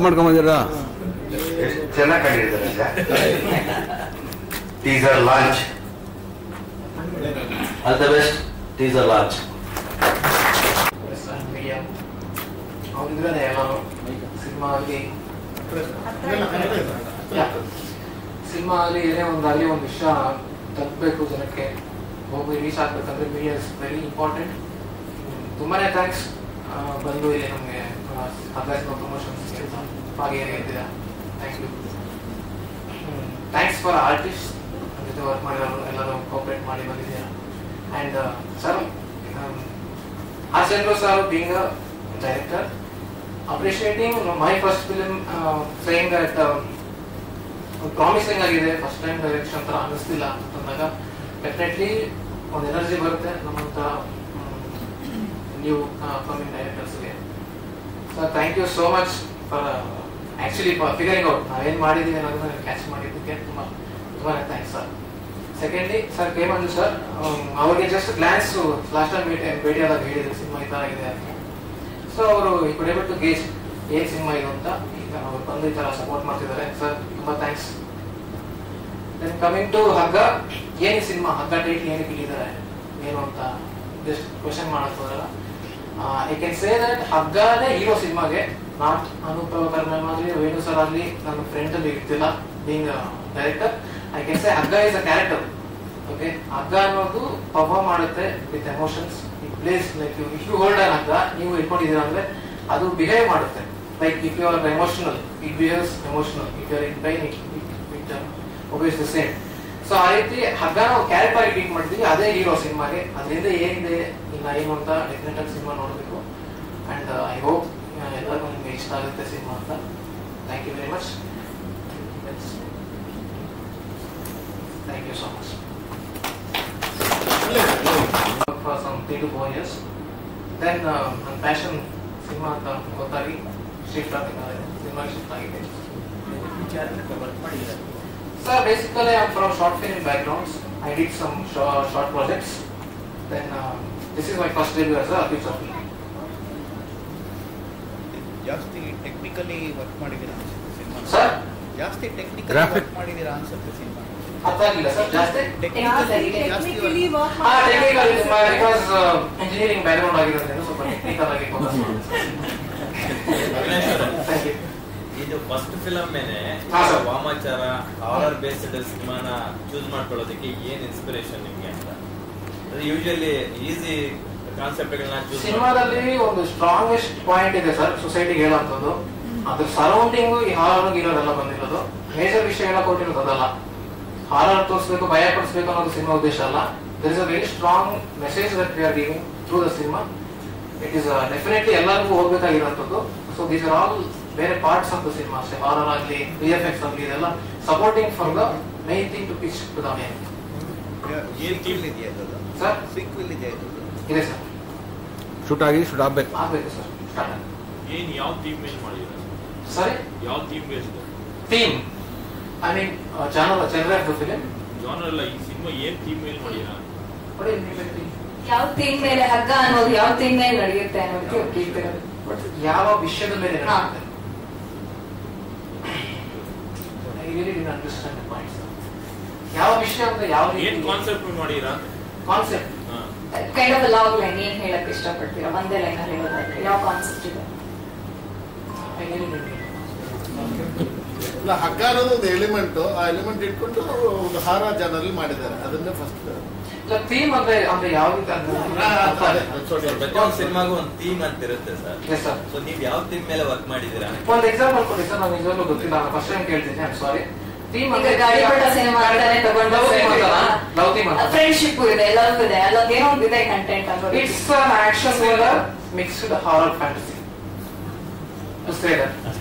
ಮಾಡ್ಕೊಂಬಂದಿರಾ ಎಷ್ಟು ಚೆನ್ನಾಗಿ ಕಂಡಿದ್ದಾರೆ teaser launch. All the best teaser launch. ಅವರಿದ್ರೆ ಎಲ್ಲರೂ ಸಿನಿಮಾ ಆಗಲಿ ಏನೇ ಒಂದಾಗಲಿ ಒಂದು ವಿಷಯ ತಲುಪಬೇಕು, ಜನಕ್ಕೆ ಹೋಗಿ ರೀಚ್ ಆಗ್ಬೇಕಂದ್ರೆ ಮೀಡಿಯಾ ಇಸ್ ವೆರಿ ಇಂಪಾರ್ಟೆಂಟ್. ತುಂಬಾ ಥ್ಯಾಂಕ್ಸ್ ಬಂದು ಇಲ್ಲಿ ನಮಗೆ ಪ್ರಮೋಷನ್ಸ್ಗೆ ಭಾಗಿಯಾಗಿದ್ದೀರಾ. Thank you. Thanks for artist ನಮ್ಮ ಜೊತೆ ವರ್ಕ್ ಮಾಡಿರೋರು ಎಲ್ಲರೂ ಕೋಆಪರೇಟ್ ಮಾಡಿ ಬಂದಿದ್ದೀರಾ. And sir R Chandru sir being a director appreciating my first film, saying that promising ಆಗಿದೆ, ಫಸ್ಟ್ ಟೈಮ್ ಡೈರೆಕ್ಷನ್ ಥರ ಅನ್ನಿಸ್ತಿಲ್ಲ ಅಂದಾಗ ಡೆಫಿನೆಟ್ಲಿ ಒಂದು ಎನರ್ಜಿ ಬರುತ್ತೆ ನಮ್ಮಂಥ ನ್ಯೂ ಕಮಿಂಗ್ ಡೈರೆಕ್ಟರ್ಸ್ಗೆ. Sir thank you so much for actually figuring out ನಾವೇನು ಮಾಡಿದ್ದೀವಿ ಅನ್ನೋದನ್ನ ಕ್ಯಾಚ್ ಮಾಡಿದ್ದಕ್ಕೆ ತುಂಬಾ thanks sir. Secondly sir K Manju sir, ಅವ್ರಿಗೆ ಜಸ್ಟ್ ಗ್ಲಾನ್ಸ್ ಲಾಸ್ಟ್ ಟೈಮ್ ಭೇಟಿಯಾದಾಗ ಹೇಳಿದ್ರು ಸಿನಿಮಾ ಈ ಥರ ಇದೆ ಅಂತ. ಸೊ ಅವರು ಈ ಕುಡ್ ಏಬಲ್ ಟು ಗೇಜ್ ಏನ್ ಸಿನಿಮಾ ಇದು ಅಂತ ಈಗ ಅವ್ರು ಬಂದು ಈ ಥರ ಸಪೋರ್ಟ್ ಮಾಡ್ತಿದ್ದಾರೆ ಸರ್, ತುಂಬ ಥ್ಯಾಂಕ್ಸ್. ದೆನ್ ಕಮಿಂಗ್ ಟು ಹಗ್ಗ, ಏನು ಸಿನಿಮಾ ಹಗ್ಗ ಟೈಟ್ಲ್ ಏನಕ್ಕೆ ಇಟ್ಟಿದ್ದಾರೆ ಏನು ಅಂತ ಜಸ್ಟ್ ಕ್ವಶನ್ ಮಾಡೋದಲ್ಲ. ಐ ಕ್ಯಾನ್ ಸೇ ದಟ್ ಹಗ್ಗನೇ ಹೀರೋ ಸಿನಿಮಾಗೆ, ನಾಟ್ ಅನೂಪ್ ಮ್ಯಾಮ್ ಆಗಲಿ ವೇಣು ಸರ್ ಆಗಲಿ ನನ್ನ ಫ್ರೆಂಡ್ ಅಲ್ಲಿ ಇರ್ತಿಲ್ಲ being director. I can say Hagga is a character. Okay, Hagga ಅನ್ನೋದು ಪರ್ಫಾರ್ಮ್ ಮಾಡುತ್ತೆ with emotions. It plays like if you hold an Hagga, ನೀವು ಇಟ್ಕೊಂಡಿದ್ದೀರಾ ಅಂದ್ರೆ ಅದು ಬಿಹೇವ್ ಮಾಡುತ್ತೆ. Like if you are emotional it behaves emotional, if you are in pain it obeys the same. So ಆ ರೀತಿ ಹಗ್ಗ ನಾವು ಕ್ಯಾರೆಕ್ಟರ್ ಆಗಿ ಟ್ರೀಟ್ ಮಾಡ್ತೀವಿ, ಅದೇ ಹೀರೋ ಸಿನಿಮಾಗೆ. ಅದರಿಂದ ಏನಿದೆ ಇಲ್ಲ ಏನು ಅಂತ ಡೆಫಿನೆಟ್ ಆಗಿ ಸಿನಿಮಾ ನೋಡಬೇಕು. ಅಂಡ್ ಐ ಹೋಪ್ ಎಲ್ಲರಿಗೂ ನಿಮಗೆ ಇಷ್ಟ ಆಗುತ್ತೆ ಸಿನಿಮಾ ಅಂತ. Thank you very much. Thank you so much. For some 3 to 4 years. Then ನನ್ನ ಪ್ಯಾಷನ್ ಸಿನಿಮಾ ಅಂತ ಗೊತ್ತಾಗಿ ಶಿಫ್ಟ್ ಆಗ್ತಿದ್ದಾರೆ, ಸಿನಿಮಾಗೆ ಶಿಫ್ಟ್ ಆಗಿದೆ. Sir, basically I'm from short film backgrounds. I did some short projects. Then this is my first debut as a feature film. ಜಾಸ್ತಿ technically work ಮಾಡಿದ್ದೀರಾ cinema? Sir ಜಾಸ್ತಿ technical work ಮಾಡಿದ್ದೀರಾ ಅನ್ಸುತ್ತೆ ಸಿನಿಮಾ. ಅರ್ಥ ಆಗಿಲ್ಲ ಸರ್. ಜಾಸ್ತಿ technically work because engineering background ಆಗಿರೋದ್ರಿಂದ ಸ್ವಲ್ಪ ಟೆಕ್ನಿಕಲ್ ಆಗಿ ಫೋಕಸ್ ಮಾಡಿ. ಇದು ಫಸ್ಟ್ ಫಿಲಮ್ ಮೇಲೆ ವಾಮಾಚಾರ ಹಾರರ್ ಬೇಸ್ಡ್ ಸಿನಿಮಾನ ಚೂಸ್ ಮಾಡ್ಕೊಳ್ಳೋದಕ್ಕೆ ಏನ್ ಇನ್ಸ್ಪಿರೇಷನ್ ನಿಮ್ಗೆ ಅಂತ? ಯೂಶುವಲಿ ಈಸಿ ಕಾನ್ಸೆಪ್ಟ್ಗಳನ್ನ ಚೂಸ್ ಸಿನಿಮಾದಲ್ಲಿ ಒಂದು ಸ್ಟ್ರಾಂಗೆಸ್ಟ್ ಪಾಯಿಂಟ್ ಇದೆ ಸರ್ ಸೊಸೈಟಿಗೆ ಹೇಳೋಂಥದ್ದು. ಅದ್ರ ಸರೌಂಡಿಂಗು ಈ ಹಾರರ್ ಇರೋದೆಲ್ಲ ಬಂದಿರೋದು. ಮೇಜರ್ ವಿಷಯ ಎಲ್ಲ ಕೊಟ್ಟಿರೋದು ಅದಲ್ಲ. ಹಾರರ್ ತೋರಿಸಬೇಕು, ಭಯ ಪಡಿಸಬೇಕು ಅನ್ನೋದು ಸಿನಿಮಾ ಉದ್ದೇಶ ಅಲ್ಲ. There is a very strong message that we are giving through the cinema. It is definitely ಎಲ್ಲರಿಗೂ ಹೋಗ್ಬೇಕಾಗಿರೋಂಥದ್ದು. ಸೊ ದೀಸ್ ಆರ್ ಆಲ್ ಬೇರೆ ಪಾರ್ಟ್ಸ್ ಆಫ್ ದ ಸಿನಿಮಾ ಅಷ್ಟೇ. ಹಾರರ್ ಆಗಲಿ VFX ಆಗಲಿ ಇದೆಲ್ಲ supporting for the main thing to pitch to the main. ಏನು team ಇದೆಯಾ sir? Sequel ಇದೆಯಾ ಇದೆ ಸರ್. ಶೂಟ್ ಆಗ್ಬೇಕು ಸರ್. ಸ್ಟಾರ್ಟ್ ಏನು ಯಾವ ಥೀಮ್ ಮೇಲೆ ಮಾಡಿದ್ದೀರಾ? ಸಾರಿ, ಯಾವ theme based? Theme I mean genre of the film. Genre ಅಲ್ಲ, ಈ ಸಿನಿಮಾ ಏನು ಥೀಮ್ ಮೇಲೆ ಮಾಡಿದ್ದೀರಾ? ಯಾವ ಥೀಮ್ ಮೇಲೆ ಹಗ್ಗ ಅನ್ನೋದು ಯಾವ ಥೀಮ್ ಮೇಲೆ ನಡೆಯುತ್ತೆ ಅನ್ನೋದಕ್ಕೆ ಕೇಳ್ತಿರೋದು. ಯಾವ ವಿಷಯದ ಮೇಲೆ ನಡೆಯುತ್ತೆ? I really did understand the point. ಯಾವ ವಿಷಯ ಅಂತ ಯಾವ ಏನು ಕಾನ್ಸೆಪ್ಟ್ ಮಾಡಿದ್ದೀರಾ? Concept kind of log line ಏನ್ ಹೇಳಕ್ ಇಷ್ಟಪಡ್ತೀರಾ? ಒಂದೇ ಲೈನ್ ಅಲ್ಲಿ ಹೇಳೋದಾದ್ರೆ ಯಾವ ಕಾನ್ಸೆಪ್ಟ್ ಇದೆ? I really did. ಹಗ್ಗ ಅನ್ನೋದು ಒಂದು ಎಲಿಮೆಂಟ್, ಆ ಎಲಿಮೆಂಟ್ ಇಟ್ಕೊಂಡು ಒಂದು ಹಾರ ಜಾನಲ್ಲಿ ಮಾಡಿದ್ದಾರೆ. ಅದನ್ನೇ ಫಸ್ಟ್ ಥೀಮ್ ಅಂದ್ರೆ ಯಾವ ರೀತಿ ಸಿನಿಮಾಗೂ ಒಂದು ಥೀಮ್ ಅಂತ ಇರುತ್ತೆ ಸರ್. ಸೊ ನೀವು ಯಾವ ಥೀಮ್ ಮೇಲೆ ವರ್ಕ್ ಮಾಡಿದ್ದೀರಾ? ಒಂದು ಎಕ್ಸಾಂಪಲ್ ಕೊಡಿ ಸರ್. ನಾನು ನಿಜವಾಗ್ಲೂ ಗೊತ್ತಿಲ್ಲ, ನಾನು ಫಸ್ಟ್ ಟೈಮ್ ಕೇಳ್ತೀನಿ. I am sorry. ಥೀಮ್ ಈಗ ಗಾಳಿಪಟ ಸಿನಿಮಾ ಅಂತಾನೆ ತಗೊಂಡು ಲವ್ ಥೀಮ್ ಅಂತ ಫ್ರೆಂಡ್ಶಿಪ್ ಇದೆ, ಎಲ್ಲರಿಗೂ ಇದೆ, ಅಲ್ಲದೇನೋ ಒಂದಿದೆ ಕಂಟೆಂಟ್ ಅಂತ. It's an action thriller mixed horror fantasy. To say that.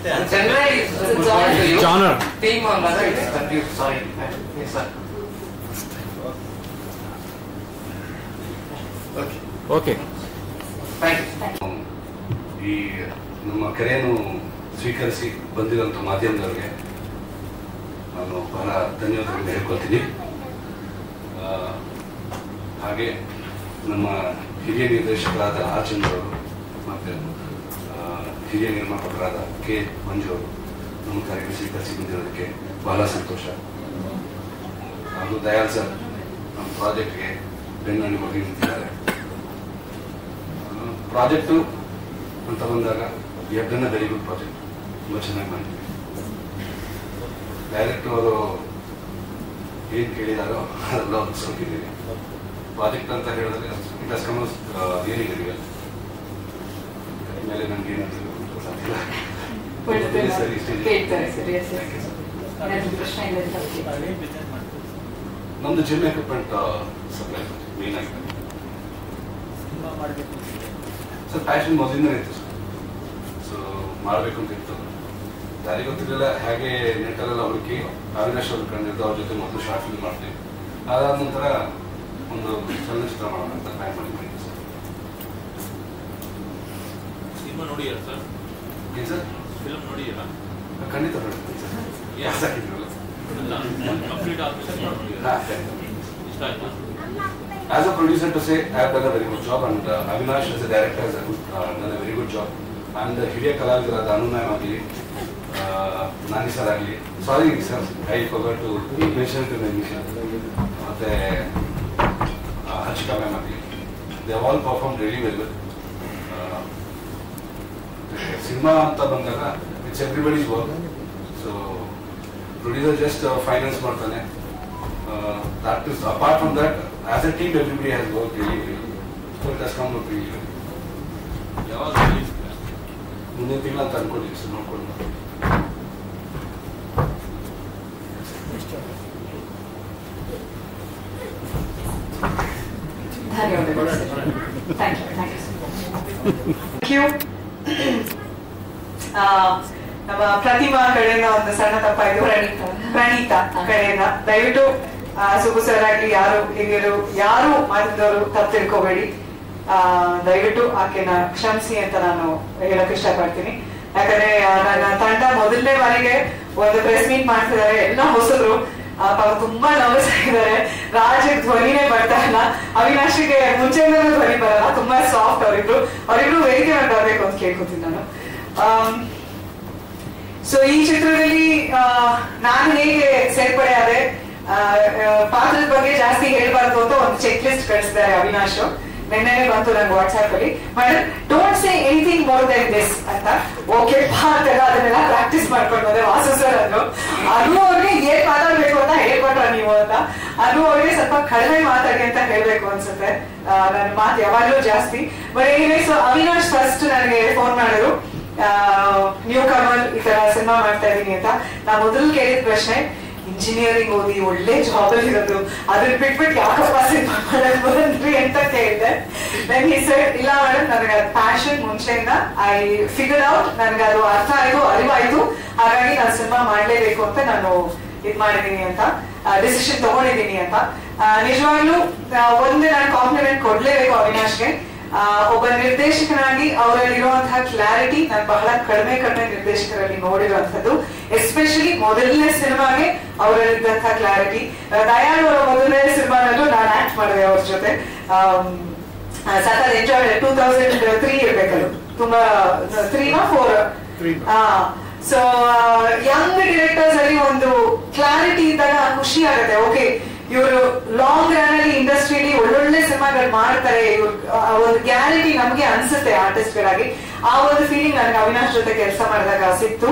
Chennai is genre. Theme on that it's confused. Sorry. Yes sir. Okay Thank you. ಈ ನಮ್ಮ ಕರೆಯನ್ನು ಸ್ವೀಕರಿಸಿ ಬಂದಿರುವಂಥ ಮಾಧ್ಯಮದವರಿಗೆ ನಾನು ಬಹಳ ಧನ್ಯವಾದಗಳನ್ನು ಹೇಳ್ಕೊಳ್ತೀನಿ. ಹಾಗೆ ನಮ್ಮ ಹಿರಿಯ ನಿರ್ದೇಶಕರಾದ ಆರ್ ಚಂದ್ರ ಅವರು ಮತ್ತು ಹಿರಿಯ ನಿರ್ಮಾಪಕರಾದ ಕೆ ಮಂಜು ಅವರು ನಮ್ಮ ಕಾರ್ಯಕ್ರಮ ಸ್ವೀಕರಿಸಿ ಬಂದಿರೋದಕ್ಕೆ ಬಹಳ ಸಂತೋಷ. ಹಾಗೂ ದಯಾಲ್ ಸರ್ ನಮ್ಮ ಪ್ರಾಜೆಕ್ಟ್ಗೆ ಬೆನ್ನಲ್ಲಿ ಹೋಗಿ ನಿಂತಿದ್ದಾರೆ. ಪ್ರಾಜೆಕ್ಟು ಅಂತ ಬಂದಾಗ ಎಡ್ಡನ್ನ ವೆರಿ ಗುಡ್ ಪ್ರಾಜೆಕ್ಟ್, ತುಂಬ ಚೆನ್ನಾಗಿ ಬಂದಿದೆ. ಡೈರೆಕ್ಟ್ ಅವರು ಏನು ಕೇಳಿದಾರೋ ಅದೆಲ್ಲ ಒದಗಿಸ್ಕೊಂಡಿದ್ದೀವಿ. ಪ್ರಾಜೆಕ್ಟ್ ಅಂತ ಹೇಳಿದ್ರೆ it has come really very well. ಮೇಲೆ ನನಗೆ ಏನಂತ ನಮ್ದು ಜಿಮ್ ಎಕ್ವಿಪ್ಮೆಂಟ್ ಸಪ್ಲೈ ಮೇನ್ ಆಗಿ ಸರ್ ಪ್ಯಾಷನ್ ಮೊದಲಿಂದ ಇತ್ತು ಸರ್. ಸೊ ಮಾಡಬೇಕು ಅಂತ ಇತ್ತು, ಯಾರಿಗೆ ಗೊತ್ತಿರಲಿಲ್ಲ. ಹಾಗೆ ನೆಟ್ಟಲ್ಲೆಲ್ಲ ಹುಡುಕಿ ಅವಿನಾಶ್ ಅವ್ರು ಕಂಡಿದ್ದು, ಅವ್ರ ಜೊತೆ ಮೊದಲು ಶಾರ್ಟ್ ಫಿಲ್ಮ್ ಮಾಡ್ತೀವಿ. ಅದಾದ ನಂತರ ಒಂದು ಚಲನಚಿತ್ರ ಮಾಡೋಣ ಅಂತ ಪ್ಲಾನ್ ಮಾಡಿದ್ದೀವಿ ಸರ್. ಸಿನಿಮಾ ನೋಡಿದ್ದೀರಾ ಸರ್? ಏನು ಸರ್? ಫಿಲ್ಮ್ ನೋಡಿದ್ದೀರಾ? ಖಂಡಿತ ನೋಡ್ತೀನಿ ಸರ್. ಯಾಕಿದ್ರಲ್ಲ ಕಂಪ್ಲೀಟ್ ಆದ್ಮೇಲೆ ಇಷ್ಟ ಆಯ್ತಾ? As a producer, to say I have done a very good job, and Avinash as a director has done a very good job. And ಹಿರಿಯ ಕಲಾವಿದರಾದ ಅನು ma'am ಆಗಲಿ, ನಾನಿ ಸರ್ ಆಗಲಿ, sorry sir I forgot to mention to mention, ಮತ್ತೆ Harshika ma'am ಆಗಲಿ, they all perform really well. Cinema ಅಂತ ಬಂದಾಗ it's everybody's work. So producer just finance ಮಾಡ್ತಾನೆ. That is apart from that, as a team everybody has worked really well. So it has come out really well. ಯಾವಾಗ release? ಮುಂದಿನ ತಿಂಗಳು ಅಂತ ಅನ್ಕೊಂಡಿದ್ದೀವಿ sir, ನೋಡ್ಕೊಂಡು. ಧನ್ಯವಾದಗಳು ಸರ್. Thank you. ನಮ್ಮ ಪ್ರತಿಮಾ ಕಡೆಯಿಂದ ಒಂದು ಸಣ್ಣ ತಪ್ಪಾಯ್ತು. ಪ್ರಣೀತಾ ಕಡೆಯಿಂದ ದಯವಿಟ್ಟು ಸುಬು ಸರ್ ಆಗಲಿ ಯಾರು ಹಿರಿಯರು ಯಾರು ಮಾಡಿದವರು ತಪ್ಪು ತಿಳ್ಕೋಬೇಡಿ. ದಯವಿಟ್ಟು ಆಕೆನ ಕ್ಷಮಿಸಿ ಅಂತ ನಾನು ಹೇಳಕ್ ಇಷ್ಟಪಡ್ತೀನಿ. ಯಾಕಂದ್ರೆ ನನ್ನ ತಂಡ ಮೊದಲನೇ ಬಾರಿಗೆ ಒಂದು ಪ್ರೆಸ್ ಮೀಟ್ ಮಾಡ್ತಿದ್ದಾರೆ, ಎಲ್ಲ ಹೊಸದ್ರು, ತುಂಬಾ ನರ್ವಸ್ ಆಗಿದ್ದಾರೆ. ರಾಜ್ ಧ್ವನಿನೇ ಬರ್ತಾ ಇಲ್ಲ, ಅವಿನಾಶಿಗೆ ಮುಂಚೆಯಿಂದಲೂ ಧ್ವನಿ ಬರಲ್ಲ, ತುಂಬಾ ಸಾಫ್ಟ್. ಅವರಿಬ್ರು ವೇದಿಕೆ ಮೇಲೆ ಬರ್ಬೇಕು ಅಂತ ಕೇಳ್ಕೊತೀನಿ ನಾನು. ಸೊ ಈ ಚಿತ್ರದಲ್ಲಿ ನಾನು ಹೇಗೆ ಸೇರ್ಪಡೆ ಆದೆ, ಪಾತ್ರದ ಬಗ್ಗೆ ಜಾಸ್ತಿ ಹೇಳ್ಬಾರ್ದು ಅಂತ ಒಂದು ಚೆಕ್ ಲಿಸ್ಟ್ ಕಳಿಸಿದ್ದಾರೆ ಅವಿನಾಶ್. ನಿನ್ನೆ ಬಂತು ನಂಗೆ ವಾಟ್ಸ್ಆಪ್ ಅಲ್ಲಿ, madam don't say anything more than this ಅಂತ. ಓಕೆ ಅಂತೆಲ್ಲ ಅದನ್ನೆಲ್ಲ ಪ್ರಾಕ್ಟೀಸ್ ಮಾಡ್ಕೊಂಡು ಬಂದೆ. ವಾಸು ಸರ್ ಅನ್ನು ಅವ್ರಿಗೆ ಏನ್ ಮಾತಾಡ್ಬೇಕು ಅಂತ ಹೇಳ್ಕೊಟ್ರ ನೀವು ಅಂತ. ಅವ್ರಿಗೆ ಸ್ವಲ್ಪ ಕಡಿಮೆ ಮಾತಾಡಿ ಅಂತ ಹೇಳ್ಬೇಕು ಅನ್ಸುತ್ತೆ. ನನ್ನ ಮಾತು ಯಾವಾಗ್ಲೂ ಜಾಸ್ತಿ. But anyway, so Avinash first ನನಗೆ ಫೋನ್ ಮಾಡಿದ್ರು, ನ್ಯೂ ಕಮರ್ ಈ ತರ ಸಿನಿಮಾ ಮಾಡ್ತಾ ಇದೀನಿ ಅಂತ. ನಾ ಮೊದಲು ಕೇಳಿದ ಪ್ರಶ್ನೆ, ಇಂಜಿನಿಯರಿಂಗ್ ಓದಿ ಒಳ್ಳೆ ಜಾಬ್ ಅಲ್ಲಿ ಇರೋದು, ಅದನ್ನ ಬಿಟ್ಬಿಟ್ಟು ಯಾಕಪ್ಪ ಸಿನಿಮಾ ಮಾಡಕ್ ಬಂದ್ರಿ ಅಂತ ಕೇಳಿದೆ. ದೆನ್ ಹಿ ಸೆಡ್, ಇಲ್ಲ ಮೇಡಮ್ ನನಗೆ ಅದು ಪ್ಯಾಷನ್ ಮುಂಚೆಯಿಂದ ಐ ಫಿಗರ್ ಔಟ್, ನನಗೆ ಅದು ಅರ್ಥ ಆಯ್ತು, ಅರಿವಾಯ್ತು, ಹಾಗಾಗಿ ನಾನು ಸಿನಿಮಾ ಮಾಡ್ಲೇಬೇಕು ಅಂತ ನಾನು ಇದ್ ಮಾಡಿದೀನಿ ಅಂತ, ಡಿಸಿಷನ್ ತಗೊಂಡಿದ್ದೀನಿ ಅಂತ. ನಿಜವಾಗ್ಲೂ ಒಂದೇ ನಾನು ಕಾಂಪ್ಲಿಮೆಂಟ್ ಕೊಡ್ಲೇಬೇಕು ಅವಿನಾಶ್ಗೆ. ಒಬ್ಬ ನಿರ್ದೇಶಕನಾಗಿ ಅವರಲ್ಲಿರುವಂತಹ ಕ್ಲಾರಿಟಿ ನಾನು ಬಹಳ ಕಡಿಮೆ ನಿರ್ದೇಶಕರಲ್ಲಿ ನೋಡಿರುವಂತದ್ದು. ಎಸ್ಪೆಷಲಿ ಮೊದಲನೇ ಸಿನಿಮಾಗೆ ಅವರಲ್ಲಿದ್ದಂತಹ ಕ್ಲಾರಿಟಿ. ದಯಾಳ್ ಅವರ ಮೊದಲನೇ ಸಿನಿಮಾನಲ್ಲೂ ನಾನು ಆಕ್ಟ್ ಮಾಡಿದೆ ಅವ್ರ ಜೊತೆ. ಸಖತ್ ಎಂಜಾಯ್. 2003 ಇರ್ಬೇಕಲ್ಲ, ತುಂಬಾ 3 or 4. ಸೊ ಯಂಗ್ ಡಿರೆಕ್ಟರ್ಸ್ ಅಲ್ಲಿ ಒಂದು ಕ್ಲಾರಿಟಿ ಇದ್ದಾಗ ಖುಷಿ ಆಗುತ್ತೆ. ಓಕೆ, ಇವರು ಲಾಂಗ್ ರನ್ ಅಲ್ಲಿ ಇಂಡಸ್ಟ್ರಿಯಲ್ಲಿ ಒಳ್ಳೊಳ್ಳೆ ಸಿನಿಮಾಗಳು ಮಾಡ್ತಾರೆ, ಇವ್ರು ಒಂದು ಗ್ಯಾರಂಟಿ ನಮ್ಗೆ ಅನ್ಸುತ್ತೆ ಆರ್ಟಿಸ್ಟ್ ಗಳಾಗಿ. ಆ ಒಂದು ಫೀಲಿಂಗ್ ನನಗೆ ಅವಿನಾಶ್ ಜೊತೆ ಕೆಲಸ ಮಾಡಿದಾಗ ಸಿಕ್ತು.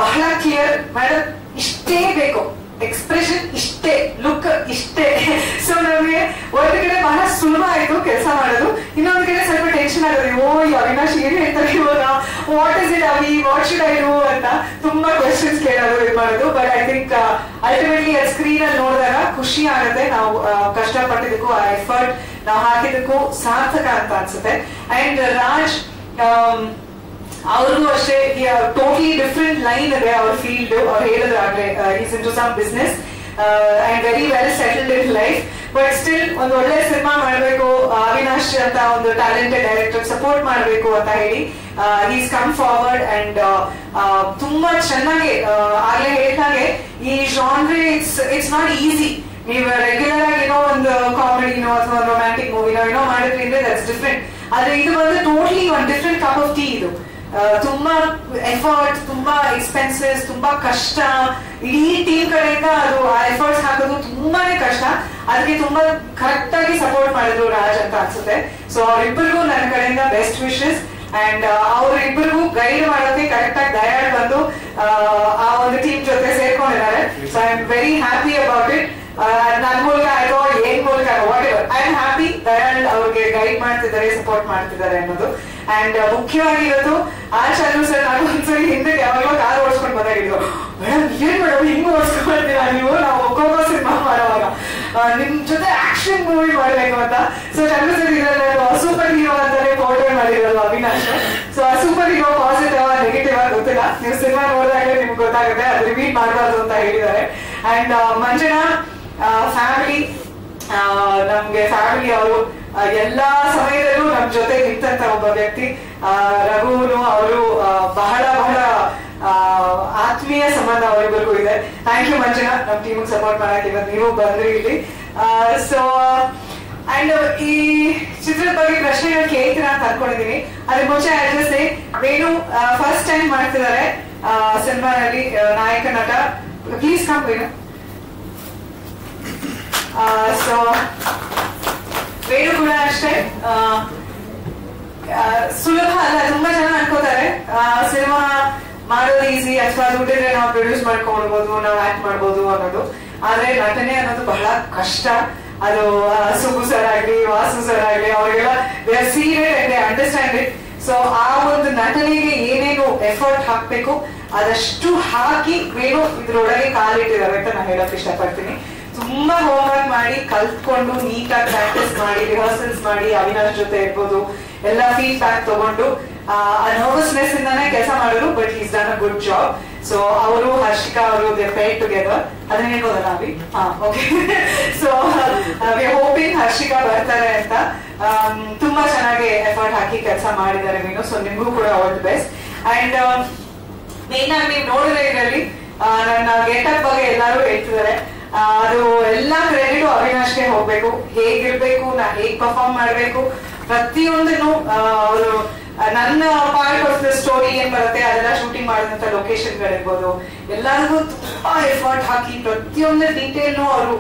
ಬಹಳ ಕ್ಲಿಯರ್, ಮೇಡಮ್ ಇಷ್ಟೇ ಬೇಕು, ಎಕ್ಸ್ಪ್ರೆಷನ್ ಇಷ್ಟೇ, ಲುಕ್ ಇಷ್ಟೇ. ಸೊ ನಮ್ಗೆ ಒಂದು ಕಡೆ ಬಹಳ ಸುಲಭ ಆಯ್ತು ಕೆಲಸ ಮಾಡೋದು, ಇನ್ನೊಂದು ಕಡೆ ಸ್ವಲ್ಪ ಟೆನ್ಷನ್ ಆಗೋದು. ಓ ಈ ಅವಿನಾಶ್ ಏನ್ ಹೇಳ್ತಾರೆ ಇವಾಗ, ವಾಟ್ ಇಸ್ ಇಟ್ ಅವಿ, ವಾಟ್ ಶುಡ್ ಐ ಡೂ ಅಂತ ತುಂಬಾ ಕ್ವೆಶನ್ಸ್ ಕೇಳೋದು, ಇದು ಮಾಡೋದು. ಬಟ್ ಐ ಥಿಂಕ್ ಅಲ್ಟಿಮೇಟ್ಲಿ ಆ ಸ್ಕ್ರೀನ್ ಅಲ್ಲಿ ನೋಡಿದಾಗ ಖುಷಿ ಆಗುತ್ತೆ. ನಾವು ಕಷ್ಟಪಟ್ಟಿದ್ದಕ್ಕೂ, ಆ ಎಫರ್ಟ್ ನಾವು ಹಾಕಿದ್ದಕ್ಕೂ ಸಾರ್ಥಕ ಅಂತ ಅನ್ಸುತ್ತೆ. ಅಂಡ್ ರಾಜ್ ಅವ್ರಿಗೂ ಅಷ್ಟೇ ಟೋಟಲಿ ಡಿಫ್ರೆಂಟ್ ಲೈನ್ ಇದೆ ಅವ್ರ ಫೀಲ್ಡ್. ಅವ್ರು ಹೇಳಿದ್ರೆ is into some business and very well settled in life. But still ಒಂದು ಒಳ್ಳೆ ಸಿನಿಮಾ ಮಾಡಬೇಕು, ಅವಿನಾಶ್ ಅಂತ ಒಂದು ಟ್ಯಾಲೆಂಟೆಡ್ ಡೈರೆಕ್ಟರ್ ಸಪೋರ್ಟ್ ಮಾಡಬೇಕು ಅಂತ ಹೇಳಿ ಈಸ್ ಕಮ್ ಫಾರ್ವರ್ಡ್. ಅಂಡ್ ತುಂಬಾ ಚೆನ್ನಾಗಿ ಆಗ್ಲೇ ಹೇಳಿದಾಗೆ ಈ ಜಾನ್ರೆ ಇಟ್ಸ್ ನಾಟ್ ಈಸಿ. ನೀವು ರೆಗ್ಯುಲರ್ ಆಗಿ ಏನೋ ಒಂದು ಕಾಮಿಡಿ ಕಾಮಿಡಿನೋ ಅಥವಾ ರೊಮ್ಯಾಂಟಿಕ್ ಮೂವಿನೋ ಏನೋ ಮಾಡಿದ್ರಿ ಅಂದ್ರೆ ದಟ್ಸ್ ಡಿಫ್ರೆಂಟ್. ಆದ್ರೆ ಇದು ಬಂದು ಟೋಟಲಿ ಒಂದು ಡಿಫ್ರೆಂಟ್ ಕಪ್ ಆಫ್ ಟೀ. ಇದು ತುಂಬಾ ಎಫರ್ಟ್, ತುಂಬಾ ಎಕ್ಸ್ಪೆನ್ಸಸ್, ತುಂಬಾ ಕಷ್ಟ. ಇಡೀ ಟೀಮ್ ಕಡೆಯಿಂದ ಅದು ಆ ಎಫರ್ಟ್ಸ್ ಹಾಕೋದು ತುಂಬಾನೇ ಕಷ್ಟ. ಅದಕ್ಕೆ ತುಂಬಾ ಕರೆಕ್ಟ್ ಆಗಿ ಸಪೋರ್ಟ್ ಮಾಡಿದ್ರು ರಾಜ್ ಅಂತ ಅನ್ಸುತ್ತೆ. ಸೊ ಅವರಿಬ್ಬರಿಗೂ ನನ್ನ ಕಡೆಯಿಂದ ಬೆಸ್ಟ್ ವಿಶಸ್. ಅಂಡ್ ಅವರಿಬ್ಬರಿಗೂ ಗೈಡ್ ಮಾಡೋಕೆ ಕರೆಕ್ಟ್ ಆಗಿ ದಯಾಳ್ ಬಂದು ಆ ಒಂದು ಟೀಮ್ ಜೊತೆ ಸೇರ್ಕೊಂಡಿದ್ದಾರೆ. So I am very happy about it. ನನ್ನ ಮೂಲಕ ಆಯ್ತು ಏನ್ ಮೂಲಕ whatever, I am happy Dayal ಅವ್ರಿಗೆ ಗೈಡ್ ಮಾಡ್ತಿದ್ದಾರೆ, ಸಪೋರ್ಟ್ ಮಾಡ್ತಿದ್ದಾರೆ ಅನ್ನೋದು. ಅಂಡ್ ಮುಖ್ಯವಾಗಿ ಇವತ್ತು ಆ ಚಂದ್ರು ಸರ್ ನಾನು ಒಂದ್ಸರಿ ಹಿಂದೆ ಯಾವಾಗಲೂ ಕಾರ್ ಓಡಿಸ್ಕೊಂಡು ಬಂದಾಗಿದ್ರು. ಮೇಡಮ್ ಏನ್ ಮೇಡಮ್ ಹಿಂಗ್ ಓಡಿಸ್ಕೊಳ್ತೀರಾ ನೀವು, ನಾವು ಒಕ್ಕೊಬ್ಬ ಸಿನಿಮಾ ಮಾಡುವಾಗ ನಿಮ್ ಜೊತೆ ಆಕ್ಷನ್ ಮೂವಿ ಮಾಡ್ಬೇಕು ಅಂತ. ಸೊ ಚಂದ್ರು ಸರ್ ಇದರಲ್ಲಿ ಸೂಪರ್ ಹೀರೋ ಅಂತಾನೆ ಪೋರ್ಟ್ರೇಟ್ ಮಾಡಿರೋದು ಅವಿನಾಶ್. ಸೊ ಆ ಸೂಪರ್ ಹೀರೋ ಪಾಸಿಟಿವ್ ನೆಗೆಟಿವ್ ಆಗಿ ಗೊತ್ತಿಲ್ಲ, ನೀವು ಸಿನಿಮಾ ನೋಡಿದಾಗಲೇ ನಿಮ್ಗೆ ಗೊತ್ತಾಗುತ್ತೆ, ಅದು ರಿಪೀಟ್ ಮಾಡಬಾರ್ದು ಅಂತ ಹೇಳಿದ್ದಾರೆ. ಅಂಡ್ ಮಂಜನಾ ಫ್ಯಾಮಿಲಿ, ನಮ್ಗೆ ಫ್ಯಾಮಿಲಿ ಅವರು ಎಲ್ಲಾ ಸಮಯದಲ್ಲೂ ನಮ್ ಜೊತೆ ನಿಂತ ಒಬ್ಬ ವ್ಯಕ್ತಿ. ರಘುನು ಅವರು ಬಹಳ ಬಹಳ ಆತ್ಮೀಯ ಸಂಬಂಧ ಅವರಿಬ್ಬರಿಗೂ ಇದೆ. ಥ್ಯಾಂಕ್ ಯು ಮಂಜನಾ, ನಮ್ ಟೀಮ್ ಸಪೋರ್ಟ್ ಮಾಡಕ್ಕೆ ಇವತ್ತು ನೀವು ಬಂದ್ರಿ ಇಲ್ಲಿ. ಸೊ ಅಂಡ್ ಈ ಚಿತ್ರದ ಬಗ್ಗೆ ಪ್ರಶ್ನೆಗಳು ಕೇಳ್ತೀರಾ ಅಂತ ಅನ್ಕೊಂಡಿದೀನಿ. ಅದ್ರ ಮುಂಚೆ ಅಡ್ರೆಸ್ ವೇಣು ಫಸ್ಟ್ ಟೈಮ್ ಮಾಡ್ತಿದ್ದಾರೆ ಸಿನಿಮಾನಲ್ಲಿ ನಾಯಕ ನಟ. Please come Venu. So Venu ಕೂಡ ಅಷ್ಟೇ ಸುಲಭ ಅಲ್ಲ. ತುಂಬಾ ಜನ ಅನ್ಕೋತಾರೆ ಸಿನಿಮಾ ಮಾಡೋದು ಈಸಿ, ಅಥವಾ ದುಡ್ಡಿದ್ರೆ ನಾವು ಪ್ರೊಡ್ಯೂಸ್ ಮಾಡ್ಕೊಳ್ಬಹುದು, ನಾವು ಆಕ್ಟ್ ಮಾಡ್ಬೋದು ಅನ್ನೋದು. ಆದ್ರೆ ನಟನೆ ಅನ್ನೋದು ಬಹಳ ಕಷ್ಟ. ಅದು ಸುಗು ಸರ್ ಆಗ್ಲಿ, ವಾಸು ಸರ್ ಆಗ್ಲಿ, ಅವರಿಗೆಲ್ಲ they are serious and they understand it. So ಆ ಒಂದು ನಟನೆಗೆ ಏನೇನು ಎಫರ್ಟ್ ಹಾಕ್ಬೇಕು ಅದಷ್ಟು ಹಾಕಿ ವೇಣು ಇದ್ರೊಳಗೆ ಕಾಲಿಟ್ಟಿದ್ದಾರೆ ಅಂತ ನಾನು ಹೇಳಕ್ ಇಷ್ಟಪಡ್ತೀನಿ. ತುಂಬಾ ಹೋಮ್ವರ್ಕ್ ಮಾಡಿ ಕಲ್ತ್ಕೊಂಡು ನೀಟಾಗಿ ಪ್ರಾಕ್ಟೀಸ್ ಮಾಡಿ ರಿಹರ್ಸಲ್ಸ್ ಮಾಡಿ ಅವಿನಾಶ್ ಜೊತೆ ಇರ್ಬೋದು ಎಲ್ಲ ಫೀಡ್ಬ್ಯಾಕ್ ತಗೊಂಡು ನರ್ವಸ್ನೆಸ್ ಇಂದಾನೆ ಕೆಲಸ ಮಾಡಿದ್ರು. But is done a good job. So ಅವರು ಹರ್ಷಿಕಾ ಅವರು ದೇ ಪೇಡ್ ಟುಗೆದರ್, ಅದನ್ನ ಹೇಳ್ಬೋದಲ್ಲ ಅವಿ? Okay. So we are hoping Harshika ಬರ್ತಾರೆ ಅಂತ. ತುಂಬಾ ಚೆನ್ನಾಗಿ ಎಫರ್ಟ್ ಹಾಕಿ ಕೆಲಸ ಮಾಡಿದ್ದಾರೆ ಮೀನು. ಸೊ ನಿಮ್ಗೂ ಕೂಡ all the best. And main ಆಗಿ ನೀವು ನೋಡಿದ್ರೆ ಇದರಲ್ಲಿ ನನ್ನ ಗೆಟಪ್ ಬಗ್ಗೆ ಎಲ್ಲರೂ ಹೇಳ್ತಿದ್ದಾರೆ. ಅದು ಎಲ್ಲಾ ಕ್ರೆಡಿಟ್ ಅವಿನಾಶ್ಗೆ ಹೋಗ್ಬೇಕು. ಹೇಗಿರ್ಬೇಕು, ನಾ ಹೇಗ್ ಪರ್ಫಾರ್ಮ್ ಮಾಡ್ಬೇಕು, ಪ್ರತಿಯೊಂದನ್ನು ಅವರು ನನ್ನ ಪಾರ್ಟ್ ಆಫ್ ದ ಸ್ಟೋರಿ ಏನ್ ಬರುತ್ತೆ ಅದೆಲ್ಲ ಶೂಟಿಂಗ್ ಮಾಡಿದಂತ ಲೊಕೇಶನ್ಗಳಿರ್ಬೋದು ಎಲ್ಲರಿಗೂ ತುಂಬಾ ಎಫರ್ಟ್ ಹಾಕಿ ಪ್ರತಿಯೊಂದು ಡೀಟೇಲ್ನು ಅವರು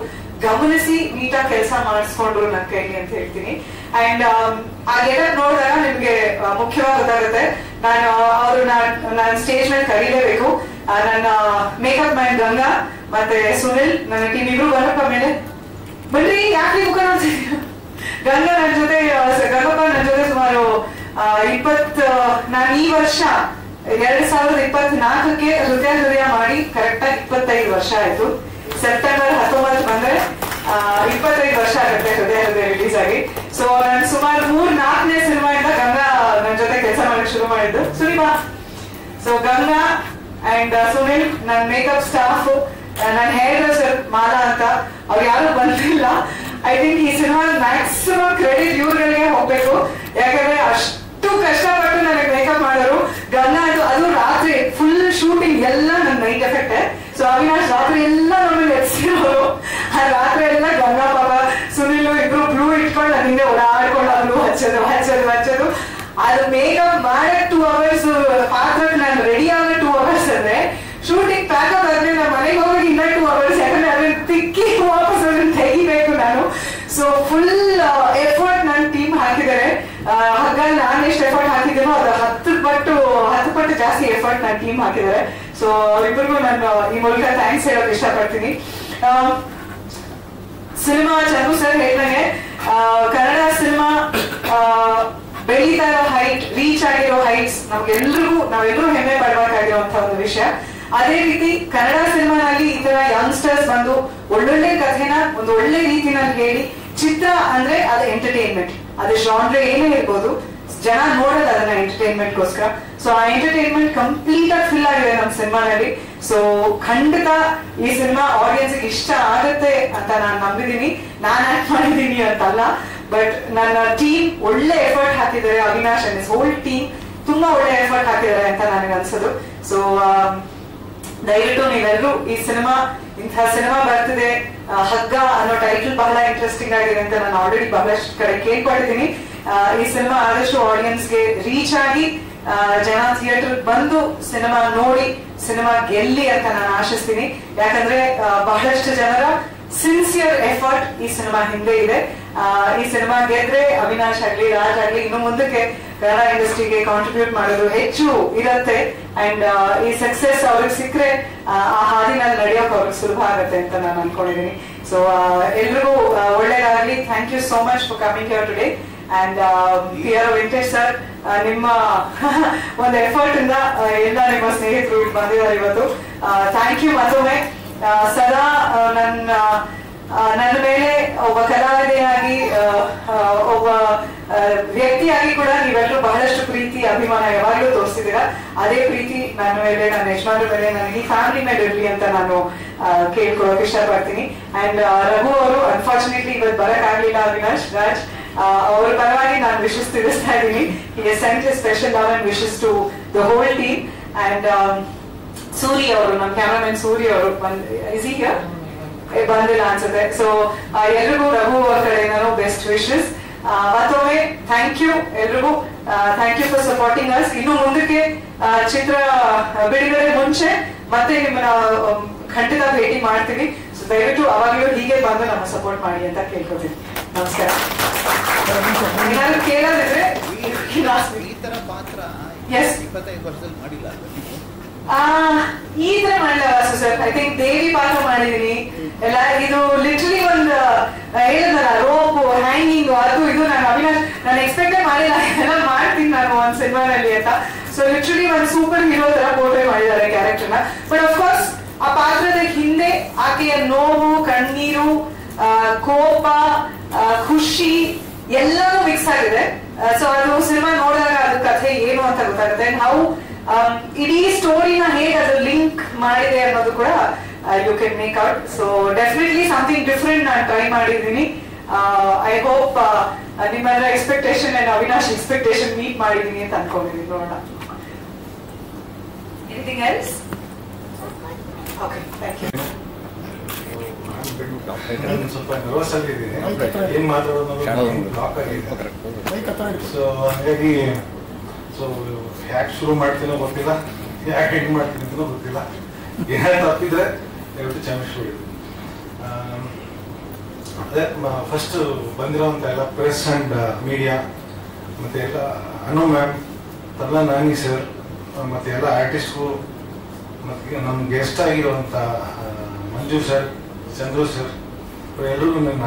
ಗಮನಿಸಿ ನೀಟಾಗಿ ಕೆಲಸ ಮಾಡಿಸ್ಕೊಂಡ್ರು ನನ್ನ ಕೈಲಿ ಅಂತ ಹೇಳ್ತೀನಿ. ಅಂಡ್ ಆ ಗೆಟಪ್ ನೋಡಿದಾಗ ನಿಮ್ಗೆ ಮುಖ್ಯವಾಗಿ ಗೊತ್ತಾಗುತ್ತೆ. ನಾನು ಸ್ಟೇಜ್ ಮೇಲೆ ಕರೀಲೇಬೇಕು. ನನ್ನ ಮೇಕಪ್ ಮ್ಯಾನ್ ಗಂಗಾ ಮತ್ತೆ ಸುನಿಲ್ ನನ್ನ ಟೀಮ್ ಇಬ್ರು ಬರಪ್ಪ ಮೇಲೆ ಬನ್ರಿ. ಯಾಕೆ ಮುಖ ನೋಡ್ತಿದ್ದೀರಾ? ಗಂಗಾ ನನ್ನ ಜೊತೆ, ಗಂಗಪ್ಪ ನನ್ನ ಜೊತೆ ಸುಮಾರು ನಾನು ಈ ವರ್ಷ 2024ಕ್ಕೆ ಹೃದಯ ಮಾಡಿ ಕರೆಕ್ಟ್ ಆಗಿ 25 ವರ್ಷ ಆಯ್ತು. ಸೆಪ್ಟೆಂಬರ್ 19 ಬಂದ್ರೆ 25 ವರ್ಷ ಆಗುತ್ತೆ ಹೃದಯ ರಿಲೀಸ್ ಆಗಿ. ಸೊ ನಾನು ಸುಮಾರು 3-4ನೇ ಸಿನಿಮಾ ಇಂದ ಗಂಗಾ ನನ್ನ ಜೊತೆ ಕೆಲಸ ಮಾಡಕ್ ಶುರು ಮಾಡಿದ್ದು. ಸುನಿಬಾ. ಸೊ ಗಂಗಾ ಅಂಡ್ ಸುನಿಲ್, ನನ್ನ ಮೇಕಪ್ ಸ್ಟಾಫ್, ನನ್ನ ಹೇರ್ ಡ್ರೆಸ್ಸರ್ ಮಾಲಾ ಅಂತ, ಅವ್ರು ಯಾರು ಬಂದಿಲ್ಲ. ಐ ಥಿಂಕ್ ಈ ಸಿನಿಮಾ ಮ್ಯಾಕ್ಸಿಮಮ್ ಕ್ರೆಡಿಟ್ ಇವ್ರಿಗೆ ಹೋಗ್ಬೇಕು. ಯಾಕಂದ್ರೆ ಅಷ್ಟು ಕಷ್ಟಪಟ್ಟು ನನಗೆ ಮೇಕಪ್ ಮಾಡೋರು. ಗಂಗಾ ಅದು ರಾತ್ರಿ ಫುಲ್ ಶೂಟಿಂಗ್ ಎಲ್ಲ ನನ್ನ ನೈಟ್ ಎಫೆಕ್ಟ್. ಸೊ ಅವಿನಾಶ್ ರಾತ್ರಿ ಎಲ್ಲ ನಮ್ಮಲ್ಲಿ ಎತ್ಸಿರೋರು. ಆ ರಾತ್ರಿ ಎಲ್ಲ ಗಂಗಾ ಪಾಪ ಸುನಿಲ್ ಇಬ್ರು ಬ್ಲೂ ಇಟ್ಕೊಂಡು ನನ್ನ ಹಿಂದೆ ಓಡಾಡ್ಕೊಂಡು ಅವ್ರು ಹಚ್ಚೋದು. ಅದು ಮೇಕಪ್ ಮಾಡಕ್ 2 hours, ಪಾತ್ರಕ್ಕೆ ನಾನು ರೆಡಿ ಆಗ 2 hours ಅಂದ್ರೆ ಶೂಟಿಂಗ್ ಪ್ಯಾಕಪ್ ಆದ್ರೆ ನಾನು ಮನೆಗೆ ಹೋಗಿ ಇನ್ನ 2 hours. ಯಾಕಂದ್ರೆ ಅದನ್ನ ತಿಕ್ಕಿ ವಾಪಸ್ ಅದನ್ನ ತೆಗಿಬೇಕು ನಾನು. ಸೊ ಫುಲ್ ಎಫರ್ಟ್ ನನ್ನ ಟೀಮ್ ಹಾಕಿದ್ದಾರೆ. ಹಾಗಾಗಿ ನಾನು ಎಷ್ಟು ಎಫರ್ಟ್ ಹಾಕಿದ್ದೀನೋ ಅದು 10 ಪಟ್ಟು ಜಾಸ್ತಿ ಎಫರ್ಟ್ ನನ್ನ ಟೀಮ್ ಹಾಕಿದ್ದಾರೆ. ಸೊ ಅವರಿಬ್ಬರಿಗೂ ನಾನು ಈ ಮೂಲಕ ಥ್ಯಾಂಕ್ಸ್ ಹೇಳೋಕೆ ಇಷ್ಟಪಡ್ತೀನಿ. ಸಿನಿಮಾ ಚಂದ್ರು ಸರ್ ಹೇಳ್ದಂಗೆ ಕನ್ನಡ ಸಿನಿಮಾ ಬೆಳೀತಾ ಇರೋ ಹೈಟ್, ರೀಚ್ ಆಗಿರೋ ಹೈಟ್ಸ್ ನಾವೆಲ್ಲರೂ ಹೆಮ್ಮೆ ಪಡಬೇಕಾಗಿರುವಂತ ಒಂದು ವಿಷಯ. ಅದೇ ರೀತಿ ಕನ್ನಡ ಸಿನಿಮಾನಲ್ಲಿ ಈ ತರ ಯಂಗ್ಸ್ಟರ್ಸ್ ಬಂದು ಒಳ್ಳೊಳ್ಳೆ ಕಥೆನ ಒಂದು ಒಳ್ಳೆ ರೀತಿನಲ್ಲಿ ಹೇಳಿ, ಚಿತ್ರ ಅಂದ್ರೆ ಅದು ಎಂಟರ್ಟೈನ್ಮೆಂಟ್, ಅದು ಜಾನ್ರೆ ಏನೇ ಇರ್ಬೋದು, ಜನ ನೋಡೋದು ಅದನ್ನ ಎಂಟರ್ಟೈನ್ಮೆಂಟ್ ಗೋಸ್ಕರ. ಸೊ ಆ ಎಂಟರ್ಟೈನ್ಮೆಂಟ್ ಕಂಪ್ಲೀಟ್ ಆಗಿ ಫಿಲ್ ಆಗಿದೆ ನಮ್ಮ ಸಿನಿಮಾನಲ್ಲಿ. ಸೊ ಖಂಡಿತ ಈ ಸಿನಿಮಾ ಆಡಿಯನ್ಸ್ ಇಷ್ಟ ಆಗುತ್ತೆ ಅಂತ ನಾನು ನಂಬಿದೀನಿ. ನಾನು ಆಕ್ಟ್ ಮಾಡಿದೀನಿ ಅಂತಲ್ಲ, ಬಟ್ ನನ್ನ ಟೀಮ್ ಒಳ್ಳೆ ಎಫರ್ಟ್ ಹಾಕಿದ್ದಾರೆ. Avinash and his whole team ತುಂಬಾ ಒಳ್ಳೆ ಎಫರ್ಟ್ ಹಾಕಿದ್ದಾರೆ ಅಂತ ನನಗೆ ಅನ್ಸೋದು. ಸೊ ದಯವಿಟ್ಟು ನೀವೆಲ್ಲರೂ ಈ ಸಿನಿಮಾ ಇಂತಹ ಸಿನಿಮಾ ಬರ್ತಿದೆ. ಹಗ್ಗ ಅನ್ನೋ ಟೈಟಲ್ ಬಹಳ ಇಂಟ್ರೆಸ್ಟಿಂಗ್ ಆಗಿದೆ ಅಂತ ನಾನು ಆಲ್ರೆಡಿ ಬಹಳಷ್ಟು ಕಡೆ ಕೇಳ್ಕೊಂಡಿದ್ದೀನಿ. ಈ ಸಿನಿಮಾ ಆದಷ್ಟು ಆಡಿಯನ್ಸ್ಗೆ ರೀಚ್ ಆಗಿ ಜನ ಥಿಯೇಟರ್ ಬಂದು ಸಿನಿಮಾ ನೋಡಿ ಸಿನಿಮಾ ಗೆಲ್ಲಿ ಅಂತ ನಾನು ಆಶಿಸ್ತೀನಿ. ಯಾಕಂದ್ರೆ ಬಹಳಷ್ಟು ಜನರ ಸಿನ್ಸಿಯರ್ ಎಫರ್ಟ್ ಈ ಸಿನಿಮಾ ಹಿಂದೆ ಇದೆ. ಈ ಸಿನಿಮಾ ಗೆದ್ರೆ ಅವಿನಾಶ್ ಆಗ್ಲಿ ರಾಜ್ ಆಗ್ಲಿ ಇನ್ನು ಮುಂದಕ್ಕೆ ಕನ್ನಡ ಇಂಡಸ್ಟ್ರಿಗೆ ಕಾಂಟ್ರಿಬ್ಯೂಟ್ ಮಾಡೋದು ಹೆಚ್ಚು ಇರತ್ತೆ. ಅಂಡ್ ಈ ಸಕ್ಸೆಸ್ ಅವ್ರಿಗೆ ಸಿಕ್ಕರೆ ಆ ಹಾದಿನಲ್ಲಿ ನಡೆಯೋಕೆ ಅವ್ರಿಗೆ ಸುಲಭ ಆಗತ್ತೆ ಅಂತ ನಾನು ಅನ್ಕೊಂಡಿದ್ದೀನಿ. ಸೊ ಎಲ್ರಿಗೂ ಒಳ್ಳೇದಾಗ್ಲಿ. Thank you so much for coming here today. And PR Venkatesh sir, ನಿಮ್ಮ ಒಂದು ಎಫರ್ಟ್ ಇಂದ ಎಲ್ಲ ನಿಮ್ಮ ಸ್ನೇಹಿತರು ಬಂದಿದ್ದಾರೆ ಇವತ್ತು. ಥ್ಯಾಂಕ್ ಯು ಮತ್ತೊಮ್ಮೆ. ಸದಾ ನನ್ನ ಮೇಲೆ ಒಬ್ಬ ಕಲಾವಿದೆಯಾಗಿ ಒಬ್ಬ ವ್ಯಕ್ತಿಯಾಗಿ ಕೂಡ ನೀವೆಲ್ಲರೂ ಬಹಳಷ್ಟು ಪ್ರೀತಿ ಅಭಿಮಾನ ಯಾವಾಗಲೂ ತೋರಿಸಿದ್ದೀರಾ. ಅದೇ ಪ್ರೀತಿ ನನ್ನ ಮೇಲೆ, ನನ್ನ ಯಜಮಾನ್ರ ಮೇಲೆ, ನನಗೆ ಫ್ಯಾಮಿಲಿ ಮೇಲೆ ಇರಲಿ ಅಂತ ನಾನು ಕೇಳ್ಕೊಳಕ್ ಇಷ್ಟಪಡ್ತೀನಿ. ಅಂಡ್ ರಘು ಅವರು ಅನ್ಫಾರ್ಚುನೇಟ್ಲಿ ಇವತ್ತು ಬರಕ್ ಆಗ್ಲಿಲ್ಲ. ಅವಿನಾಶ್ ರಾಜ್ ಅವರ ಪರವಾಗಿ ನಾನು ವಿಶಸ್ ತಿಳಿಸ್ತಾ ಇದ್ದೀನಿ. He sent a special love and wishes to the whole team. And Suri ಅವರು, ನಮ್ಮ ಕ್ಯಾಮರಾಮನ್ ಸೂರಿ ಅವರು ಬಂದಿಲ್ಲ ಅನ್ಸುತ್ತೆ. ಸೊ ಎಲ್ರಿಗೂ ರಘು ಅವ್ರ ಕಡೆ ನಾನು ಬೆಸ್ಟ್ ವಿಶಸ್. ಮತ್ತೊಮ್ಮೆ ಥ್ಯಾಂಕ್ ಯು ಎಲ್ರಿಗೂ. Thank you for supporting us. ಇನ್ನು ಮುಂದಕ್ಕೆ ಚಿತ್ರ ಬಿಡುಗಡೆ ಮುಂಚೆ ಮತ್ತೆ ನಿಮ್ಮನ್ನ ಖಂಡಿತ ಭೇಟಿ ಮಾಡ್ತೀವಿ. ಸೊ ದಯವಿಟ್ಟು ಅವಾಗಲೂ ಹೀಗೆ ಬಂದು ನಮ್ಮ ಸಪೋರ್ಟ್ ಮಾಡಿ ಅಂತ ಕೇಳ್ಕೊತೀನಿ. ನಮಸ್ಕಾರ. ಏನಾದ್ರು ಕೇಳೋದಿದ್ರೆ ಈ ತರ ಪಾತ್ರ 25 ವರ್ಷದಲ್ಲಿ ಮಾಡಿಲ್ಲ ಈ ತರ ಮಾಡಿಲ್ಲ ವಾಸು ಸರ್. ಐ ಥಿಂಕ್ ದೇವಿ ಪಾತ್ರ ಮಾಡಿದೀನಿ ಎಲ್ಲ. ಇದು ಲಿಟ್ರಲಿ ಒಂದು ಹೇಳಿದ್ನಲ್ಲ, ರೋಪ್ ಹ್ಯಾಂಗಿಂಗ್ ಅದು ಇದು ನಾನು ಅವಿನಾಶ್ ನಾನು ಎಕ್ಸ್ಪೆಕ್ಟೇ ಮಾಡಿಲ್ಲ ಎಲ್ಲ ಮಾಡ್ತೀನಿ ನಾನು ಒಂದು ಸಿನಿಮಾನಲ್ಲಿ ಅಂತ. ಸೊ ಲಿಟ್ರಲಿ ಒಂದು ಸೂಪರ್ ಹೀರೋ ತರ ಪೋರ್ಟ್ರೇ ಮಾಡಿದ್ದಾರೆ ಕ್ಯಾರೆಕ್ಟರ್ನ. ಬಟ್ ಅಫ್ಕೋರ್ಸ್ ಆ ಪಾತ್ರದ ಹಿಂದೆ ಆಕೆಯ ನೋವು, ಕಣ್ಣೀರು, ಕೋಪ, ಖುಷಿ ಎಲ್ಲಾನು ಮಿಕ್ಸ್ ಆಗಿದೆ. ಸೊ ಅದು ಸಿನಿಮಾ ನೋಡಿದಾಗ ಅದು ಕಥೆ ಏನು ಅಂತ ಗೊತ್ತಾಗುತ್ತೆ. ನಾವು ಇಡೀ ಸ್ಟೋರಿನ ಹೇಗೆ ಅದು ಲಿಂಕ್ ಮಾಡಿದೆ ಅನ್ನೋದು ಕೂಡ you can make out. So definitely something different ನಾನು ಟ್ರೈ ಮಾಡಿದ್ದೀನಿ. ಐ ಹೋಪ್ ನಿಮ್ಮೆಲ್ಲ expectation and Avinash expectation meet ಮಾಡಿದ್ದೀನಿ ಅಂತ ಅನ್ಕೊಂಡಿದ್ದೀನಿ. ನೋಡೋಣ. Anything else? Okay, thank you. ಸ್ವಲ್ಪ ನರ್ವಸ್ ಆಗಿದ್ದೀನಿ, ಏನ್ ಮಾತಾಡೋದು ಲಾಕ್ ಆಗಿದೆ. ಸೊ ಹಾಗಾಗಿ ಯಾಕೆ ಶುರು ಮಾಡ್ತೀನೋ ಗೊತ್ತಿಲ್ಲ, ಯಾಕೆ ಎಂಡ್ ಮಾಡ್ತೀನಿ ಅಂತಲೂ ಗೊತ್ತಿಲ್ಲ. ಏನಾದ್ರು ತಪ್ಪಿದ್ರೆ ದಯವಿಟ್ಟು ಕ್ಷಮಿಸ್ಬಿಡಿ. ಅದೇ ಫಸ್ಟ್ ಬಂದಿರೋಂಥ ಎಲ್ಲ ಪ್ರೆಸ್ ಅಂಡ್ ಮೀಡಿಯಾ ಮತ್ತೆ ಎಲ್ಲ ಅನು ಮ್ಯಾಮ್, ತರ್ಲಾ ನಾನಿ ಸರ್, ಮತ್ತೆ ಎಲ್ಲ ಆರ್ಟಿಸ್ಟ್ರು, ಮತ್ತೆ ನಮ್ಮ ಗೆಸ್ಟ್ ಆಗಿರುವಂಥ ಮಂಜು ಸರ್, ಚಂದ್ರು ಸರ್, ಎಲ್ಲರಿಗೂ ನನ್ನ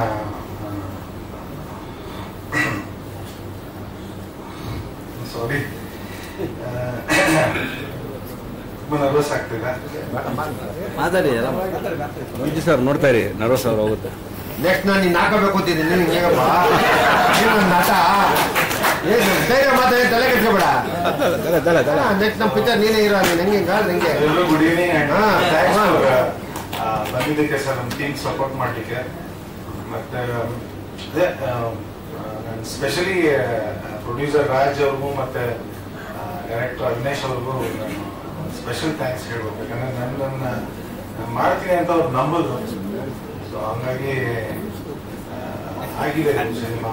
ಸಾರಿ ತುಂಬಾ ನರ್ವಸ್ ಆಗ್ತಿದೆ. ಮಾತಾಡಿ ಮಂಜು ಸರ್, ನೋಡ್ತಾ ಇರಿ, ನರ್ವಸ್ ಅವ್ರು ಹೋಗುತ್ತೆ. ನೆಕ್ಸ್ಟ್ ನಾನು ನೀನು ಹಾಕಬೇಕು ಅಂತಿದ್ದೀನಿ. ನಿನ್ಗೆ ಹೇಗಪ್ಪ ನಾಟ ಬೇರೆ ಮಾತಾಡಿ ತಲೆ ಕೆಡ್ಸ್ಕೊಬೇಡ. ನೆಕ್ಸ್ಟ್ ನಮ್ಮ ಪಿಕ್ಚರ್ ನೀನೇ ಇರೋ, ನಂಗೆ ನಂಗೆ ಗುಡ್ ಈವ್ನಿಂಗ್. ಬಂದಿದ್ದಕ್ಕೆ ಸರ್ ನಮ್ಮ ಟೀಮ್ ಸಪೋರ್ಟ್ ಮಾಡಲಿಕ್ಕೆ. ಮತ್ತೆ ಅದೇ ನಾನು ಸ್ಪೆಷಲಿ ಪ್ರೊಡ್ಯೂಸರ್ ರಾಜ್ ಅವ್ರಿಗೂ ಮತ್ತೆ ಡೈರೆಕ್ಟರ್ ಅವಿನಾಶ್ ಅವ್ರಿಗೂ ನಾನು ಸ್ಪೆಷಲ್ ಥ್ಯಾಂಕ್ಸ್ ಹೇಳ್ಬೇಕು. ಯಾಕಂದ್ರೆ ನನ್ನ ಮಾಡ್ತೀನಿ ಅಂತ ಅವ್ರು ನಂಬೋದು. ಸೊ ಹಂಗಾಗಿ ಆಗಿದೆ ಸಿನಿಮಾ.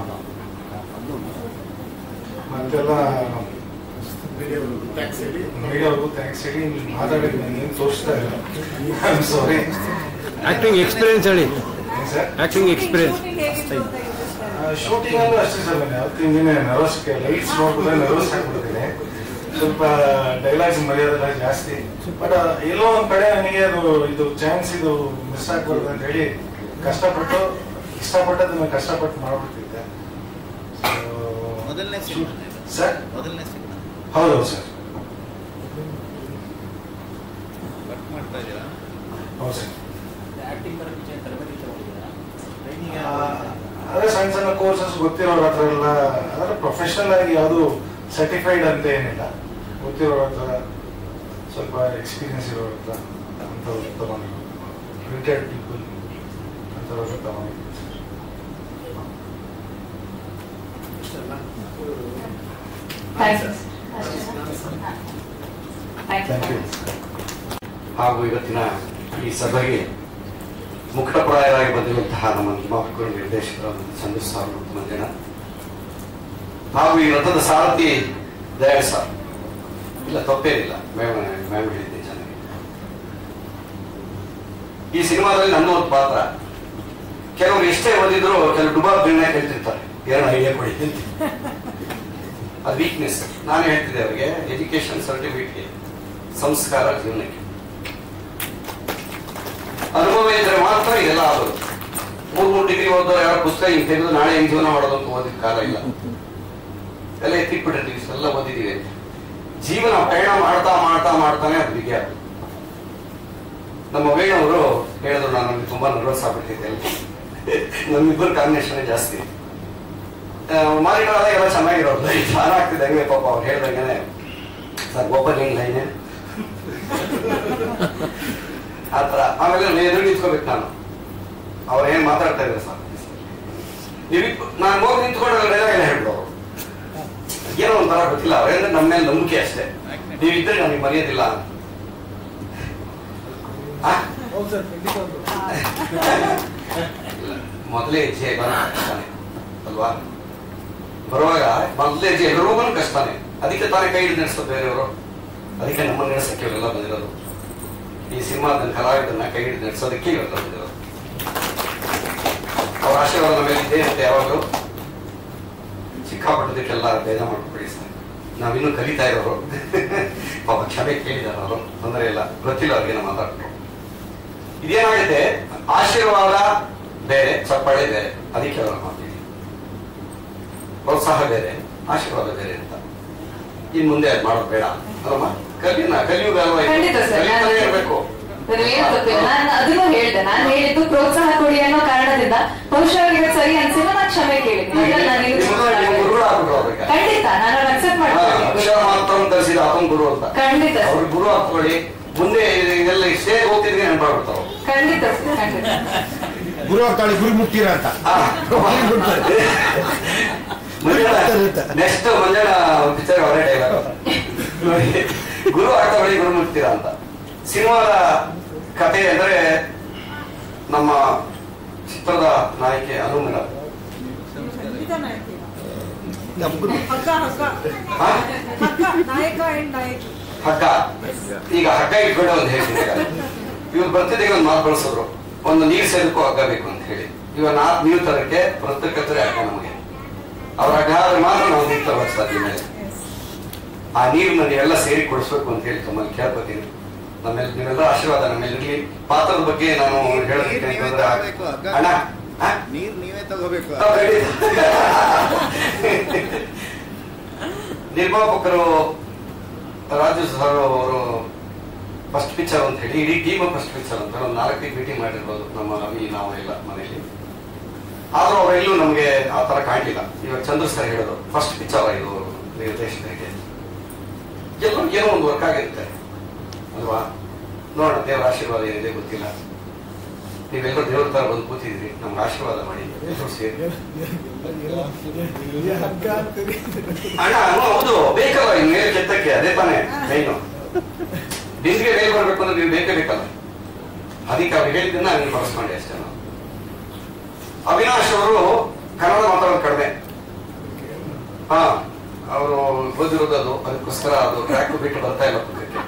ಮತ್ತೆಲ್ಲ ಮೀಡಿಯಾವ್ರಿಗೂ ಥ್ಯಾಂಕ್ಸ್ ಹೇಳಿ. ಮಾತಾಡಿದ್ದು ನಾನು ಏನು ತೋರಿಸ್ತಾ ಇಲ್ಲ, I am sorry. Acting experience ಹೇಳಿ ಸರ್. ಆಕ್ಟಿಂಗ್ ಎಕ್ಸ್ಪೀರಿಯನ್ಸ್ ಶೂಟಿಂಗ್ ಅಲ್ಲೂ ಅಷ್ಟೇ ಸರ್. ನಾನು ಯಾವತ್ತಿಂದಿನೇ ನರ್ವಸ್, ಲೈಟ್ಸ್ ನೋಡ್ಬಿಟ್ರೆ ನರ್ವಸ್ ಆಗ್ಬಿಡ್ತೀನಿ. ಸ್ವಲ್ಪ ಡೈಲಾಗ್ಸ್ ಮರ್ಯಾದೆಲ್ಲ ಜಾಸ್ತಿ. ಬಟ್ ಎಲ್ಲೋ ಒಂದ್ ಕಡೆ ನನಗೆ ಅದು ಇದು ಚಾನ್ಸ್ ಇದು ಮಿಸ್ ಆಗ್ಬಾರ್ದು ಅಂತ ಹೇಳಿ ಇಷ್ಟಪಟ್ಟದನ್ನ ಕಷ್ಟಪಟ್ಟು ಮಾಡ್ಬಿಡ್ತಿದ್ದೆ. ಮೊದಲನೇ ಸರ್, ಮೊದಲನೇ ಹೌದು ಸರ್. ವರ್ಕ್ ಮಾಡ್ತಾ ಇದ್ದೀರಾ? ಹೌದು ಸರ್. ಅದೇ ಸಣ್ಣ ಸಣ್ಣ ಕೋರ್ಸಸ್ ಗೊತ್ತಿರೋರ ಹತ್ರ ಎಲ್ಲ, ಅದರ ಪ್ರೊಫೆಷನಲ್ ಆಗಿ ಯಾವುದು ಸರ್ಟಿಫೈಡ್ ಅಂತ ಏನಿಲ್ಲ, ಗೊತ್ತಿರೋರ ಹತ್ರ ಸ್ವಲ್ಪ ಎಕ್ಸ್ಪೀರಿಯನ್ಸ್ ಇರೋರ ಹತ್ರ ಅಂಥವ್ರು ತಗೊಂಡಿದ್ದು, ರಿಟೈರ್ಡ್ ಪೀಪಲ್ ಅಂಥವ್ರ ತಗೊಂಡಿದ್ದು. ಹಾಗೂ ಇವತ್ತಿನ ಈ ಸಭೆಗೆ ಮುಖಪ್ರಾಯರಾಗಿ ಬಂದಿರುವಂತಹ ನಮ್ಮ ನಿರ್ಮಾಪಕರು, ನಿರ್ದೇಶಕರು ಚಂದ್ರ ಸರ್ ಮತ್ತು ಮಂಜಣ್ಣ, ಹಾಗೂ ಈ ರಥದ ಸಾರಥಿ ದಯಾಳ್ ಸರ್. ಇಲ್ಲ, ತಪ್ಪೇನಿಲ್ಲ, ಮ್ಯಾಮ್ ಹೇಳಿದ್ದೆ ಚೆನ್ನಾಗಿ. ಈ ಸಿನಿಮಾದಲ್ಲಿ ನನ್ನ ಒಂದು ಪಾತ್ರ. ಕೆಲವರು ಎಷ್ಟೇ ಓದಿದ್ರು ಕೆಲವು ಡುಬಾಬ್ ನಿರ್ಣಯ ಹೇಳ್ತಿರ್ತಾರೆ, ಎರಡು ಐಡಿಯಾ ಕೊಡಿ ಅಂತ. ಅದು ವೀಕ್ನೆಸ್. ನಾನು ಹೇಳ್ತಿದ್ದೆ ಅವರಿಗೆ, ಎಜುಕೇಶನ್ ಸರ್ಟಿಫಿಕೇಟ್ಗೆ, ಸಂಸ್ಕಾರ ಜೀವನಕ್ಕೆ ಅನುಭವ ಇದ್ರೆ ಮಾತ್ರ ಇದೆಲ್ಲ ಆಗೋದು. 3 ಡಿಗ್ರಿ ಓದೋರು ಯಾರು ಪುಸ್ತಕ ಹಿಂಗೆ ತೆಗೆದು ನಾಳೆ ಹಿಂಗೆ ಜೀವನ ಮಾಡೋದು ಅಂತ ಓದಿದ ಕಾಲ ಇಲ್ಲ. ಎಲ್ಲ ಎತ್ತಿಕ್ಬಿಟ್ಟಿರ್ತೀವಿ, ಎಲ್ಲ ಓದಿದ್ದೀವಿ ಅಂತ. ಜೀವನ ಪಯಣ ಮಾಡ್ತಾ ಮಾಡ್ತಾ ಮಾಡ್ತಾನೆ ಅದು ಬಿಗಿ ಆಗುತ್ತೆ. ನಮ್ಮ ವೇಣವರು ಹೇಳಿದ್ರು, ನಾನು ನಮ್ಗೆ ತುಂಬಾ ನರ್ವಸ್ ಆಗ್ಬಿಟ್ಟಿದ್ದೆ. ನಮ್ಮಿಬ್ಬರು ಕಾಂಬಿನೇಷನ್ ಜಾಸ್ತಿ. ಮಾರಿಗಳಾದ ಎಲ್ಲ ಚೆನ್ನಾಗಿರೋದು, ಫ್ಯಾನ್ ಆಗ್ತಿದ್ದೆ ಹಂಗೆ. ಪಾಪ ಅವ್ರು ಹೇಳ್ದಂಗೆ ಸರ್ ಒಬ್ಬರಿಗೆ ಲೈನೇ ಆತರ. ಆಮೇಲೆ ಎದುರು ನಿಂತ್ಕೋಬೇಕು ನಾನು. ಅವ್ರು ಏನ್ ಮಾತಾಡ್ತಾ ಇದ್ದಾರೆ ಸರ್, ನಾನು ಹೋಗಿ ನಿಂತ್ಕೊಂಡ್ರೆ ಎಲ್ಲ ಹೇಳ್ಬಿಡೋರು. ಏನೋ ಒಂಥರ ಗೊತ್ತಿಲ್ಲ, ಅವ್ರೇಂದ್ರೆ ನಮ್ಮ ಮೇಲೆ ನಂಬಿಕೆ ಅಷ್ಟೇ. ನೀವಿದ್ರೆ ನನಗೆ ಮರೆಯೋದಿಲ್ಲ. ಮೊದಲೇ ಹೆಜ್ಜೆ ಕಷ್ಟನೇ ಅಲ್ವಾ? ಬರುವಾಗ ಮೊದಲೇ ಹೆಜ್ಜೆ ಎಲ್ರಿಗೂ ಕಷ್ಟನೇ. ಅದಕ್ಕೆ ತಾನೇ ಕೈ ಹಿಡಿದು ನಡೆಸೋದು ಬೇರೆಯವರು. ಅದಕ್ಕೆ ನಮ್ಮನ್ನು ನಡೆಸಕ್ಕೆ ಇವರೆಲ್ಲ ಬಂದಿರೋದು. ಈ ಸಿನಿಮಾದ ಕಲಾವಿದನ್ನ ಕೈ ಹಿಡಿದು ನಡೆಸೋದಕ್ಕೆ ಇವೆಲ್ಲ ಬಂದಿರೋದು. ಅವ್ರ ಆಶೀರ್ವಾದ ಮೇಲೆ ಇದ್ದೇ ಇರುತ್ತೆ ಯಾವಾಗಲೂ. ಸಿಕ್ಕಾಪಟ್ಟದಕ್ಕೆಲ್ಲ ಭೇದ ಮಾಡ್ಬಿಡಿ ಸರ್. ನಾವಿನ್ನೂ ಕಲಿತಾ ಇರೋರು. ಪಾಪ ಕ್ಷಮೆ ಕೇಳಿದಾರ ಅವರು, ತೊಂದರೆ ಇಲ್ಲ, ಗೊತ್ತಿಲ್ಲ ಅವ್ರಿಗೇನೋ ಮಾತಾಡ್ತಾರೆ. ಇದೇನಾಗಿದೆ, ಆಶೀರ್ವಾದ ಬೇರೆ, ಚಪ್ಪಾಳೆ ಬೇರೆ. ಅದಕ್ಕೆ ಅವ್ರ ಮಾತಿದೆ, ಪ್ರೋತ್ಸಾಹ ಬೇರೆ, ಆಶೀರ್ವಾದ ಬೇರೆ ಅಂತ. ಇನ್ ಮುಂದೆ ಅದು ಮಾಡೋದು ಬೇಡ ಅಲ್ಲಮ್ಮ. ಕಲಿಯುಗ ಅಲ್ವಾ, ಕಲಿತಾನೆ ಇರ್ಬೇಕು. ನಾನು ಅದನ್ನು ಹೇಳ್ದೆ. ನಾನು ಹೇಳಿದ್ದು ಪ್ರೋತ್ಸಾಹ ಕೊಡಿ ಅನ್ನೋ ಕಾರಣದಿಂದ ಬಹುಶಃ ಇವತ್ತು ಸರಿ ಅನ್ಸಿಲ್ಲ, ನಾನು ಕ್ಷಮೆ ಕೇಳಿದ್ದೀನಿ. ಖಂಡಿತ ನಾನು ಅಕ್ಸೆಪ್ಟ್ ಮಾಡ್ತೀನಿ. ಗುರು ಅಂತ ಖಂಡಿತ ಅವ್ರ ಗುರು ಹಾಕೊಳ್ಳಿ. ಮುಂದೆ ಇದೆಲ್ಲ ಇಷ್ಟೇ ಹೋಗ್ತಿದ್ರೆ ನೆನಪಾಗ್ಬಿಡ್ತಾವ. ಖಂಡಿತ ಖಂಡಿತ. ಗುರು ಆಗ್ತಾಳೆ, ಗುರು ಮುಕ್ತಿರ ಅಂತ. ನೆಕ್ಸ್ಟ್ ಮಂಜಣ್ಣ ಪಿಕ್ಚರ್ ಅವರೇ ಡೈಲಾಗ್, ಗುರು ಆಗ್ತಾವಳಿ ಗುರು ಮುಕ್ತಿರ ಅಂತ. ಸಿನಿಮಾದ ಕಥೆ ಅಂದ್ರೆ ನಮ್ಮ ಚಿತ್ರದ ನಾಯಕಿ ಅನು ಮೇಡಮ್. ಹಗ್ಗ. ಈಗ ಹಗ್ಗ ಇಟ್ಕೊಂಡೆ ಒಂದು ಹೇಳ್ತೀನಿ. ಇವ್ರು ಬರ್ತಿದ್ದಾಗ ಒಂದು ಮಾತು ಬಳಸಿದ್ರು, ಒಂದು ನೀರು ಸೇದಕ್ಕೂ ಹಗ್ಗ ಬೇಕು ಅಂತ ಹೇಳಿ. ಇವಾಗ ನೀರು ತರಕ್ಕೆ ಪ್ರತ್ಯೇಕತೆ ಹಗ್ಗ ನಮಗೆ. ಅವ್ರ ಹಗ್ಗ ಆದ್ರೆ ಮಾತ್ರ ನಾವು ನೀರು ತರಬೇಕು ಸಾಧ್ಯ ಮೇಲೆ. ಆ ನೀರನ್ನ ನೀವೆಲ್ಲ ಸೇರಿ ಕೊಡಿಸ್ಬೇಕು ಅಂತ ಹೇಳಿ ತಮ್ಮಲ್ಲಿ ಕೇಳ್ಕೊತೀನಿ. ನಮ್ಮೆಲ್ಲ ನೀವೆಲ್ಲ ಆಶೀರ್ವಾದ ನಮ್ಮೆಲ್ಲರಿಗೆ. ಪಾತ್ರದ ಬಗ್ಗೆ ನಾನು ಹೇಳೋದಕ್ಕೆ ಅಣ್ಣ ನೀರ್ ನೀವೇ ತಗೋಬೇಕು. ನಿರ್ಮಾಪಕರು ರಾಜು ಸರ್ ಅವರು ಫಸ್ಟ್ ಪಿಕ್ಚರ್ ಅಂತ ಹೇಳಿ ಇಡೀ ಟೀಮ್ ಫಸ್ಟ್ ಪಿಕ್ಚರ್ ಅಂತ ಒಂದು 4 ಮೀಟಿಂಗ್ ಮಾಡಿರ್ಬೋದು ನಮ್ಮ ರವಿ ನಾವು ಎಲ್ಲ ಮನೆಯಲ್ಲಿ. ಆದ್ರೂ ಅವರೆಲ್ಲೂ ನಮ್ಗೆ ಆ ತರ ಕಾಣಲಿಲ್ಲ. ಇವಾಗ ಚಂದ್ರ ಸರ್ ಹೇಳಿದ್ರು ಫಸ್ಟ್ ಪಿಕ್ಚರ್ ಇದು ನಿರ್ದೇಶಕರಿಗೆ. ಎಲ್ಲರೂ ಏನೋ ಒಂದು ವರ್ಕ್ ಆಗಿರುತ್ತೆ ಅಲ್ವಾ? ನೋಡೋಣ, ದೇವರ ಆಶೀರ್ವಾದ ಏನಿದೆ ಗೊತ್ತಿಲ್ಲ. ನೀವೆಲ್ಲರೂ ದೇವ್ರ ತರ ಬಂದು ಕೂತಿದ್ರಿ, ನಮ್ಗೆ ಆಶೀರ್ವಾದ ಮಾಡಿ ಸೇರಿ. ಅಣ್ಣ ಹೌದು, ಬೇಕಲ್ಲ ಇನ್ ಮೇಲೆ ಕೆತ್ತಕ್ಕೆ. ಅದೇ ತಾನೇ ಮೈನು. ನಿಮ್ಗೆ ಮೇಲೆ ಬರ್ಬೇಕು ಅಂದ್ರೆ ನೀವು ಬೇಕೇ ಬೇಕಲ್ಲ. ಅದಕ್ಕೆ ಅವ್ರು ಹೇಳಿದ್ದನ್ನ ನೀವು ಬಳಸ್ಕೊಂಡೆ ಅಷ್ಟೇ. ನಾವು ಅವಿನಾಶ್ ಅವರು ಕನ್ನಡ ಮಾತಾಡೋದು ಕಡಿಮೆ. ಅವರು ಓದಿರೋದು ಅದು, ಅದಕ್ಕೋಸ್ಕರ ಅದು ಟ್ರ್ಯಾಕ್ ಬಿಟ್ಟು ಬರ್ತಾ ಇಲ್ಲ ಪಕ್ಕಕ್ಕೆ.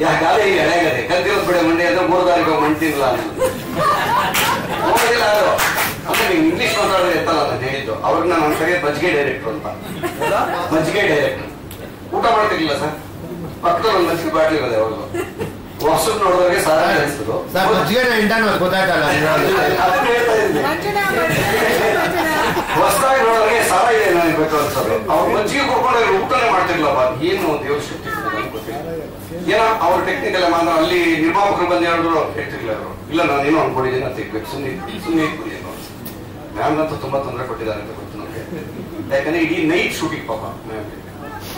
ಯಾಕಾದ್ರೆ ಈ ಎಳೆಗದೆ ಕಲ್ತಿರೋದು ಬಿಡ ಮಂಡಿ ಅಂದ್ರೆ 3 ದಾರಿಗೆ ಮಂಟಿಲ್ಲ ಹೋಗೋದಿಲ್ಲ. ಅದು ಅಂದ್ರೆ ನೀವು ಇಂಗ್ಲಿಷ್ ಮಾತಾಡೋದು ಎತ್ತಲ್ಲ ನಾನು ಹೇಳಿದ್ದು. ಅವ್ರಿಗೆ ನಾನು ಸರಿಯಾದ ಮಜ್ಜಿಗೆ ಡೈರೆಕ್ಟರ್ ಅಂತ. ಮಜ್ಜಿಗೆ ಡೈರೆಕ್ಟರ್ ಊಟ ಮಾಡ್ತಿರ್ಲಿಲ್ಲ ಸರ್. ಪಕ್ಕದಲ್ಲಿ ಒಂದು ಮಜ್ಜಿಗೆ ಬಾಟ್ಲಿ ಇರೋದೆ ಅವ್ರದ್ದು. ಹೊಸರು ನೋಡಿದವ್ರಿಗೆ ಸಾರ ಅನಿಸ್ತರು. ಹೊಸದಾಗಿ ನೋಡೋರಿಗೆ ಸಾರ ಇದೆ ನನಗೆ ಬೇಕು ಅನ್ಸೋದು. ಅವ್ರು ಮಜ್ಜಿಗೆ ಕೊಡ್ಕೊಂಡು ಊಟನೇ ಮಾಡ್ತಿರ್ಲಪ್ಪ. ಏನು ದೇವ್ರ ಶಕ್ತಿ ಏನೋ ಅವ್ರ ಟೆಕ್ನಿಕಲ್ ಮಾತ್ರ. ಅಲ್ಲಿ ನಿರ್ಮಾಪಕರು ಬಂದು ಹೇಳಿದ್ರು ಹೇಳ್ತಿರ್ಲಿಲ್ಲ ಅವರು. ಇಲ್ಲ ನಾನು ಏನೋ ಅನ್ಕೊಂಡಿದ್ದೀನಿ ಅಂತ ತೆಗ್ಬೇಕು, ಸುಮ್ಮನೆ ಕುಡಿಯೋದು. ಮ್ಯಾಮ್ನಂತೂ ತುಂಬಾ ತೊಂದರೆ ಕೊಟ್ಟಿದ್ದಾರೆ ಅಂತ ಗೊತ್ತು ನಮಗೆ. ಯಾಕಂದ್ರೆ ಇಡೀ ನೈಟ್ ಶೂಟಿಂಗ್ ಪಾಪ ಮ್ಯಾಮ್.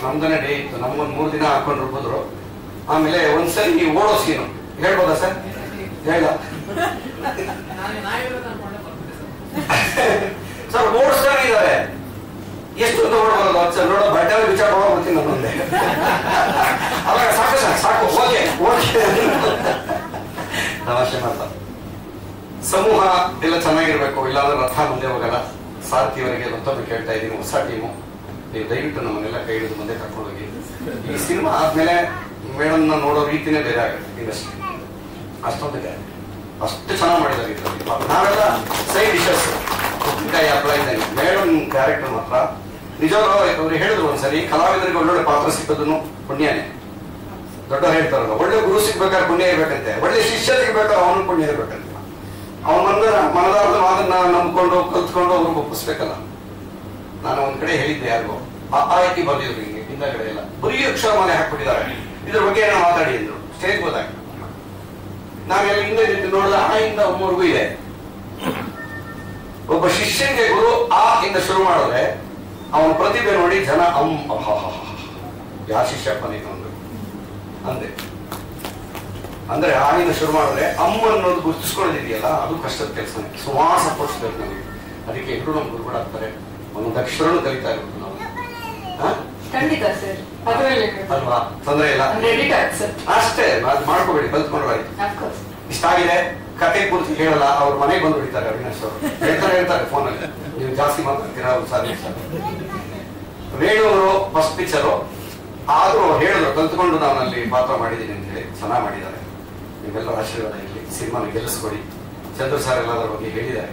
ನಮ್ದನೇ ಡೇ ಇತ್ತು. ನಮ್ಗೊಂದು 3 ದಿನ ಹಾಕೊಂಡು ಹೋದ್ರು. ಆಮೇಲೆ ಒಂದ್ಸರಿ ನೀವು ಓಡೋ ಸೀನು ಹೇಳ್ಬೋದಾ ಸರ್? ಹೇಳ ಸರ್ ಓಡಿಸ್ತಾನೆ ಇದ್ದಾರೆ. ಎಷ್ಟು ಅಂತ ಓಡಬಾರದು ಅಂತ ಸರ್. ನೋಡೋ ಬಟ್ಟೆ ವಿಚಾರ ಹೋಗ್ಬಿಡ್ತೀನಿ ನಮ್ಮಂದೆ. ಅವಾಗ ಸಾಕು ಸರ್ ಸಾಕು, ಓಕೆ ಓಕೆ ತಮಾಷೆ ಮಾಡ್ತಾರೆ. ಸಮೂಹ ಎಲ್ಲ ಚೆನ್ನಾಗಿರ್ಬೇಕು, ಇಲ್ಲಾಂದ್ರೆ ರಥ ಮುಂದೆ ಹೋಗಲ್ಲ. ಸಾರಥಿಯವರಿಗೆ ಮತ್ತೊಮ್ಮೆ ಕೇಳ್ತಾ ಇದ್ದೀನಿ, ಹೊಸ ಟೀಮು, ನೀವು ದಯವಿಟ್ಟು ನಮ್ಮನ್ನೆಲ್ಲ ಕೈ ಹಿಡಿದು ಮುಂದೆ ಕರ್ಕೊಂಡು ಹೋಗಿ. ಈ ಸಿನಿಮಾ ಆದ್ಮೇಲೆ ಮೇಡಮ್ನ ನೋಡೋ ರೀತಿನೇ ಬೇರೆ ಆಗುತ್ತೆ ಇಂಡಸ್ಟ್ರಿ. ಅಷ್ಟೊಂದಿದೆ, ಅಷ್ಟು ಚೆನ್ನಾಗಿ ಮಾಡಿದ್ದಾರೆ ಇದರಲ್ಲಿ. ನಾವೆಲ್ಲ ಸೈಡ್ ಡಿಶಸ್, ಉಪ್ಪಿನಕಾಯಿ ಹಪ್ಪಳ ಇದ್ದಂಗೆ. ಮೇಡಮ್ ಕ್ಯಾರೆಕ್ಟರ್ ಮಾತ್ರ ನಿಜವಾಗ್ಲೂ ಅವ್ರು ಹೇಳಿದ್ರು ಒಂದ್ಸರಿ, ಕಲಾವಿದರಿಗೆ ಒಳ್ಳೊಳ್ಳೆ ಪಾತ್ರ ಸಿಕ್ಕೋದನ್ನು ಪುಣ್ಯನೇ. ದೊಡ್ಡವ್ರು ಹೇಳ್ತಾರಲ್ಲ, ಒಳ್ಳೆ ಗುರು ಸಿಗ್ಬೇಕಾದ್ರೆ ಪುಣ್ಯ ಇರ್ಬೇಕಂತೆ, ಒಳ್ಳೆ ಶಿಷ್ಯ ಸಿಗ್ಬೇಕಾದ್ರೆ ಅವನು ಪುಣ್ಯ ಇರ್ಬೇಕಂತೆ. ಅವನ ಮನದಾರ್ದ ಮಾತನ್ನ ನಂಬ್ಕೊಂಡು ಕಲ್ತ್ಕೊಂಡು ಅವ್ರಿಗೆ ಒಪ್ಪಿಸ್ಬೇಕಲ್ಲ. ನಾನು ಒಂದ್ ಕಡೆ ಹೇಳಿದ್ದೆ, ಯಾರಿಗೋ ಆಯ್ಕೆ ಬರ್ದಿದ್ರು ಹಿಂಗೆ ಹಿಂದಗಡೆ ಎಲ್ಲ ಬರೀ ಅಕ್ಷರ ಮಾಲೆ ಹಾಕ್ಬಿಟ್ಟಿದ್ದಾರೆ, ಇದ್ರ ಬಗ್ಗೆ ಏನೋ ಮಾತಾಡಿ ಅಂದ್ರು. ಸ್ಟೇಜ್ ಹೋದಾಗ ನಾವೆಲ್ಲ ಹಿಂದೆ ನಿಂತು ನೋಡಿದ ಆ ಇಂದ ಒಮ್ಮವರೆಗೂ ಇದೆ. ಒಬ್ಬ ಶಿಷ್ಯನಿಗೆ ಗುರು ಆ ಇಂದ ಶುರು ಮಾಡಿದ್ರೆ ಅವನ ಪ್ರತಿಭೆ ನೋಡಿ ಜನ ಯಾವ ಶಿಷ್ಯಪ್ಪ ನೀನು ಅಂದೆ. ಅಂದ್ರೆ ಆನಿಂದ ಶುರು ಮಾಡಿದ್ರೆ ಅನ್ನೋದು ಗುರುತಿಸ್ಕೊಳ್ಳೋದಿದೆಯಲ್ಲ, ಅದು ಕಷ್ಟದ ಕೆಲಸನೇ. ಸುಮಾರು ಸಪೋರ್ಟ್ಸ್ ಬೇಕು ನಮಗೆ. ಅದಕ್ಕೆ ಎಲ್ಲರೂ ನಮ್ಗೆ ಗುರುಗಳಾಗ್ತಾರೆ, ಒಂದೊಂದು ಅಕ್ಷರನೂ ಕಲಿತಾ ಇರ್ಬೇಕು ನಾವು. ಅಲ್ವಾ? ತೊಂದರೆ ಇಲ್ಲ ಅಷ್ಟೇ, ಮಾಡ್ಕೋಬೇಡಿ, ಕಲ್ತ್ಕೊಂಡ್ರೆ ಆಯ್ತು. ಇಷ್ಟ ಆಗಿದೆ, ಕತೆ ಪೂರ್ತಿ ಹೇಳಲ್ಲ, ಅವ್ರ ಮನೆಗೆ ಬಂದು ಬಿಡ್ತಾರೆ. ಅವಿನಾಶ್ ಅವರು ಹೇಳ್ತಾರೆ ಫೋನಲ್ಲಿ, ನೀವು ಜಾಸ್ತಿ ಮಾತಾಡ್ತೀರಾ ವೇಣು ಅವರು ಫಸ್ಟ್ ಪಿಕ್ಚರು ಆದ್ರೂ ಹೇಳಿದ್ರು, ಕಲ್ತ್ಕೊಂಡು ನಾನು ಅಲ್ಲಿ ಪಾತ್ರ ಮಾಡಿದ್ದೀನಿ ಅಂತ ಹೇಳಿ. ಚೆನ್ನಾಗಿ ಮಾಡಿದ್ದಾರೆ. ನಿಮ್ಮೆಲ್ಲ ಆಶೀರ್ವಾದ ಇರಲಿ, ಸಿನಿಮಾನ ಗೆಲ್ಲಿಸ್ಕೊಡಿ. ಚಂದ್ರ ಸರ್ ಎಲ್ಲ ಅದ್ರ ಬಗ್ಗೆ ಹೇಳಿದ್ದಾರೆ.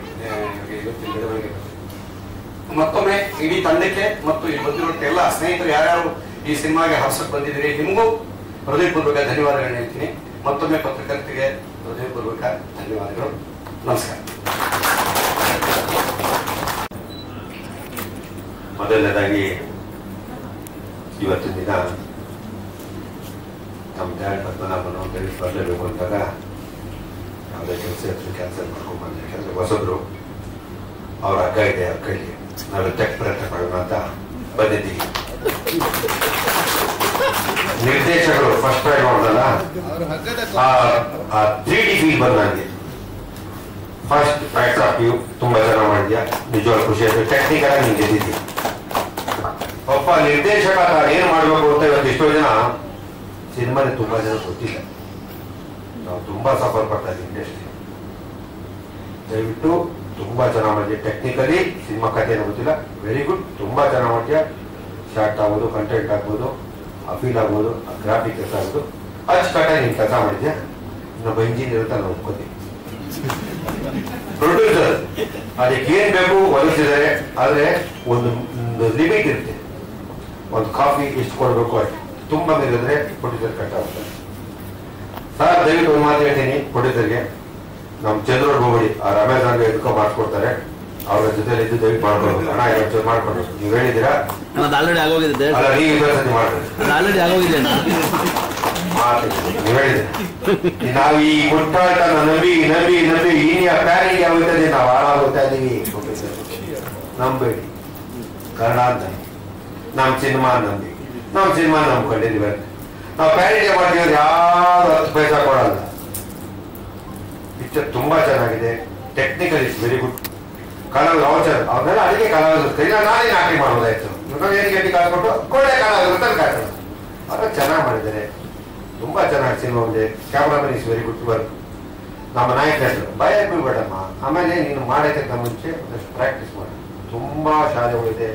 ಇವತ್ತಿನ ಬೆಳವಣಿಗೆ ಮತ್ತೊಮ್ಮೆ ಇಡೀ ತಂಡಕ್ಕೆ ಮತ್ತು ಇಲ್ಲಿ ಬಂದಿರೋ ಎಲ್ಲ ಸ್ನೇಹಿತರು ಯಾರ್ಯಾರು ಈ ಸಿನಿಮಾಗೆ ಹರ್ಸಕ್ ಬಂದಿದ್ದೀರಿ, ನಿಮಗೂ ಹೃದಯಪೂರ್ವಕ ಧನ್ಯವಾದಗಳನ್ನ ಹೇಳ್ತೀನಿ. ಮತ್ತೊಮ್ಮೆ ಪತ್ರಕರ್ತರಿಗೆ ಹೃದಯಪೂರ್ವಕ ಧನ್ಯವಾದಗಳು. ನಮಸ್ಕಾರ. ಮೊದಲನೇದಾಗಿ ಇವತ್ತಿನ ದಿನ ನಮ್ಮ ಡ್ಯಾಡ್ ಪದ್ಮನಾಭನ ಬರಲೇಬೇಕು ಅಂತಾಗ ಯಾವುದೇ ಕೆಲಸ ಇತ್ತು ಕ್ಯಾನ್ಸಲ್ ಮಾಡ್ಕೊಂಡು ಬಂದೆ. ಯಾಕಂದ್ರೆ ಹೊಸಬ್ರು, ಅವ್ರ ಅಗ್ಗ ಇದೆ, ಅವ್ರ ಕೈಲಿ ನಾವು ತೆಕ್ ಪ್ರಯತ್ನ ಮಾಡೋಣ ಅಂತ ಬಂದಿದ್ದೀವಿ. ನಿರ್ದೇಶಕರು ಫಸ್ಟ್ ಟ್ರೈ ಮಾಡೋದಲ್ಲ, 3D ಫೀಲ್ ಬಂದ ನನಗೆ. ಫಸ್ಟ್ ಫ್ಯಾಕ್ಟ್ಸ್ ಆಫ್ ಯು ತುಂಬಾ ಚೆನ್ನಾಗಿ ಮಾಡಿದ್ಯಾ, ನಿಜವಾಗ್ಲೂ ಖುಷಿ ಆಯ್ತು. ಟೆಕ್ನಿಕಲ್ ಆಗಿ ನೀನು ಗೆದ್ದಿದ್ದಿ. ಒಬ್ಬ ನಿರ್ದೇಶಕ ಏನ್ ಮಾಡ್ಬೇಕು ಅಂತ ಇವತ್ತು ಎಷ್ಟೋ ಜನ ಸಿನಿಮಾನೇ ತುಂಬಾ ಜನ ಗೊತ್ತಿಲ್ಲ. ನಾವು ತುಂಬಾ ಸಫರ್ ಪಡ್ತಾ ಇದ್ದೀವಿ ಇಂಡಸ್ಟ್ರಿ. ದಯವಿಟ್ಟು ತುಂಬಾ ಚೆನ್ನಾಗಿ ಮಾಡಿದ್ಯಾ. ಟೆಕ್ನಿಕಲಿ ಸಿನಿಮಾ ಕಥೆ ಗೊತ್ತಿಲ್ಲ, ವೆರಿ ಗುಡ್, ತುಂಬಾ ಚೆನ್ನಾಗಿ ಮಾಡಿದ್ಯಾ. ಶಾರ್ಟ್ ಆಗ್ಬೋದು, ಕಂಟೆಂಟ್ ಆಗ್ಬೋದು, ಫೀಲ್ ಆಗ್ಬೋದು, ಗ್ರಾಫಿಕ್ ಕೆಲಸ ಆಗ್ಬೋದು, ಅಚ್ಚುಕಟ್ಟಾಗಿ ನೀನು ಕೆಲಸ ಮಾಡಿದ್ಯಾ. ಇನ್ನೊಬ್ಬ ಇಂಜಿನಿಯರ್ ಅಂತ ನಾವು ಒಪ್ಕೋತೀವಿ. ಪ್ರೊಡ್ಯೂಸರ್ ಅದಕ್ಕೆ ಏನ್ ಬೇಕು ಒದಗಿಸಿದ್ದಾರೆ, ಆದ್ರೆ ಒಂದು ಲಿಮಿಟ್ ಇರುತ್ತೆ. ಒಂದು ಕಾಫಿ ಎಷ್ಟು ಕೊಡ್ಬೇಕು ಅಷ್ಟೇ, ತುಂಬಾ ಮೇಲಿದ್ರೆ ಪ್ರೊಡ್ಯೂಸರ್ ಕಟ್ ಆಗ್ತಾರೆ. ಸರ್ ದಯವಿಟ್ಟು ಒಂದು ಮಾತು ಹೇಳ್ತೀನಿ ಪ್ರೊಡ್ಯೂಸರ್ಗೆ, ನಮ್ ಚಂದ್ರೋಡ್ ಹೋಗ್ಬೇಡಿ, ಅವ್ರ ಅಮೆಝಾನ್ಗೆ ಎದ್ಕೊ ಮಾಡ್ಕೊಡ್ತಾರೆ, ಅವ್ರ ಜೊತೆ ಇದ್ದು ದಯವಿಟ್ಟು ಮಾಡ್ಕೊಡ್ಬೇಕು. ಹಣ ಇವತ್ತು ಮಾಡ್ಕೊಡ್ಬೇಕು. ನೀವು ಹೇಳಿದ್ದೀರಾ ಆಲ್ರೆಡಿ ಆಗೋಗಿದೆ, ಅಲ್ಲ ನೀವು ಇನ್ನೊಂದ್ಸತಿ ಮಾಡ್ರಿ, ಆಲ್ರೆಡಿ ಆಗೋಗಿದೆ. ನೀವು ಹೇಳಿದ್ರಿ ನಾವು ಈ ಮುಟ್ಟಾಟ ನಂಬಿ ನಂಬಿ ನಂಬಿ ಈ ಪ್ಯಾರಿಗೆ ಆಗುತ್ತದೆ, ನಾವು ಹಾಳಾಗುತ್ತಾ ಇದೀವಿ. ನಂಬೇಡಿ, ಕನ್ನಡ ಅಂತ ನಮ್ ಸಿನಿಮಾ ನಂಬಿ, ನಮ್ ಸಿನಿಮಾ ನಂಬ್ಕೊಂಡಿದೀವಿ. ನಾವು ಪ್ಯಾರಿಗೆ ಮಾಡ್ತೀವಿ, ಯಾರು 10 ಪೈಸಾ ಕೊಡಲ್ಲ. ಪಿಕ್ಚರ್ ತುಂಬಾ ಚೆನ್ನಾಗಿದೆ, ಟೆಕ್ನಿಕಲ್ ಇಸ್ ವೆರಿ ಗುಡ್. ಕಲಾವಿದ ಅವಚರ್ ಅವ್ರನ್ನೆಲ್ಲ ಅಡಿಗೆ ಕಲಾವಿದ ನಾನೇ ನಾಟಿ ಮಾಡೋದಾಯ್ತು. ಏನು ಗಂಟೆ ಕಾಸ್ಕೊಟ್ಟು ಒಳ್ಳೆ ಕಲಾವಿದ ಕಾಯ್ತು. ಅವ್ರ ಚೆನ್ನಾಗಿ ಮಾಡಿದ್ದಾರೆ, ತುಂಬಾ ಚೆನ್ನಾಗಿ ಸಿನಿಮಾ ಇದೆ. Cameraman is very good work. ನಮ್ಮ ನಾಯಕ ಹೆಸರು ಭಯ ಬೀಳ್ಬೇಡಮ್ಮ. ಆಮೇಲೆ ನೀನು ಮಾಡೋಕ್ಕಿಂತ ಮುಂಚೆ ಒಂದಷ್ಟು ಪ್ರಾಕ್ಟೀಸ್ ಮಾಡಿ. ತುಂಬಾ ಶಾಲೆಗಳಿದೆ,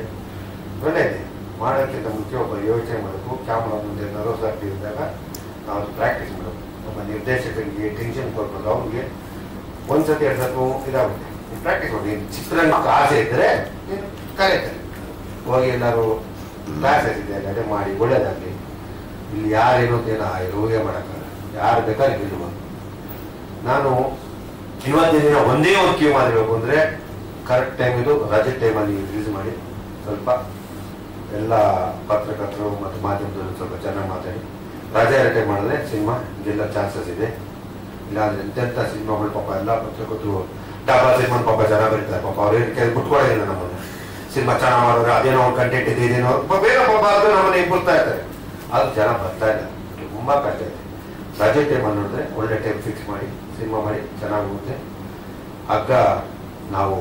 ಒಳ್ಳೆ ಇದೆ. ಮಾಡೋಕ್ಕಿಂತ ಮುಂಚೆ ಒಬ್ಬ ಯೋಚನೆ ಮಾಡಬೇಕು. ಕ್ಯಾಮ್ರಾ ಮುಂದೆ ನರ್ವಸ್ ಆಗ್ತಿದ್ದಾಗ ನಾವು ಪ್ರಾಕ್ಟೀಸ್ ಮಾಡಬೇಕು. ಒಬ್ಬ ನಿರ್ದೇಶಕರಿಗೆ ಟೆನ್ಷನ್ ಕೊಡ್ಬೇಕು. ಅವ್ರಿಗೆ ಒಂದ್ಸತಿ 2 ಸತಿ ಇದಾಗುತ್ತೆ. ಪ್ರಾಕ್ಟೀಸ್ ಮಾಡಿ. ಚಿತ್ರರಂಗಕ್ಕೆ ಆಸೆ ಇದ್ರೆ ನೀನು ಕರೀತಾರೆ, ಹೋಗಿ ಎಲ್ಲರೂ ಕ್ಲಾಸಸ್ ಇದೆ ಅದೇ ಮಾಡಿ, ಒಳ್ಳೇದಾಗಲಿ. ಇಲ್ಲಿ ಯಾರೇನೋ ಏನೋ ರೋಗೆ ಮಾಡೋಕ್ಕಲ್ಲ, ಯಾರು ಬೇಕಾದ್ರೆ ಗೆಲ್ಲುವ. ನಾನು ಇವತ್ತಿನ ದಿನ ಒಂದೇ ಒಂದು ಕ್ಯೂ ಮಾಡಿರ್ಬೇಕು ಅಂದ್ರೆ ಕರೆಕ್ಟ್ ಟೈಮ್ ಇದು ರಜೆ ಟೈಮಲ್ಲಿ ರಿಲೀಸ್ ಮಾಡಿ ಸ್ವಲ್ಪ ಎಲ್ಲ ಪತ್ರಕರ್ತರು ಮತ್ತು ಮಾಧ್ಯಮದವರು ಸ್ವಲ್ಪ ಚೆನ್ನಾಗಿ ಮಾತಾಡಿ ರಜೆ ಟೈಮ್ ಮಾಡಿದ್ರೆ ಸಿನಿಮಾ ಗೆಲ್ಲೋ ಚಾನ್ಸಸ್ ಇದೆ. ಇಲ್ಲಾಂದ್ರೆ ಎಂತೆಂಥ ಸಿನಿಮಾಗಳು ಪಾಪ ಎಲ್ಲ ಪತ್ರಕರ್ತರು ಡಾಬಾ ಸಿನಿಮಾ ಪಾಪ ಚೆನ್ನಾಗಿ ಬರೀತಾರೆ. ಪಾಪ ಅವ್ರು ಏನು ಬಿಟ್ಕೊಳ್ಳೋದಿಲ್ಲ ನಮ್ಮನ್ನು. ಸಿನಿಮಾ ಚೆನ್ನಾಗಿ ಮಾಡಿದ್ರೆ ಅದೇನೋ ಒಂದು ಕಂಟೆಂಟ್ ಇದೆ, ಇದೇನೋ ಬೇರೆ ಪಾಪ ಅದು ನಮ್ಮನ್ನ ಇಬ್ಬರ್ತಾ ಇರ್ತಾರೆ. ಅದು ಜನ ಬರ್ತಾ ಇಲ್ಲ, ತುಂಬಾ ಕಷ್ಟ ಇದೆ. ರಜೆ ಟೈಮ್ ನೋಡಿದ್ರೆ ಒಳ್ಳೆ ಟೈಮ್ ಫಿಕ್ಸ್ ಮಾಡಿ ಸಿನಿಮಾ ಮಾಡಿ ಚೆನ್ನಾಗಿ ಹೋಗುತ್ತೆ. ಆಗ ನಾವು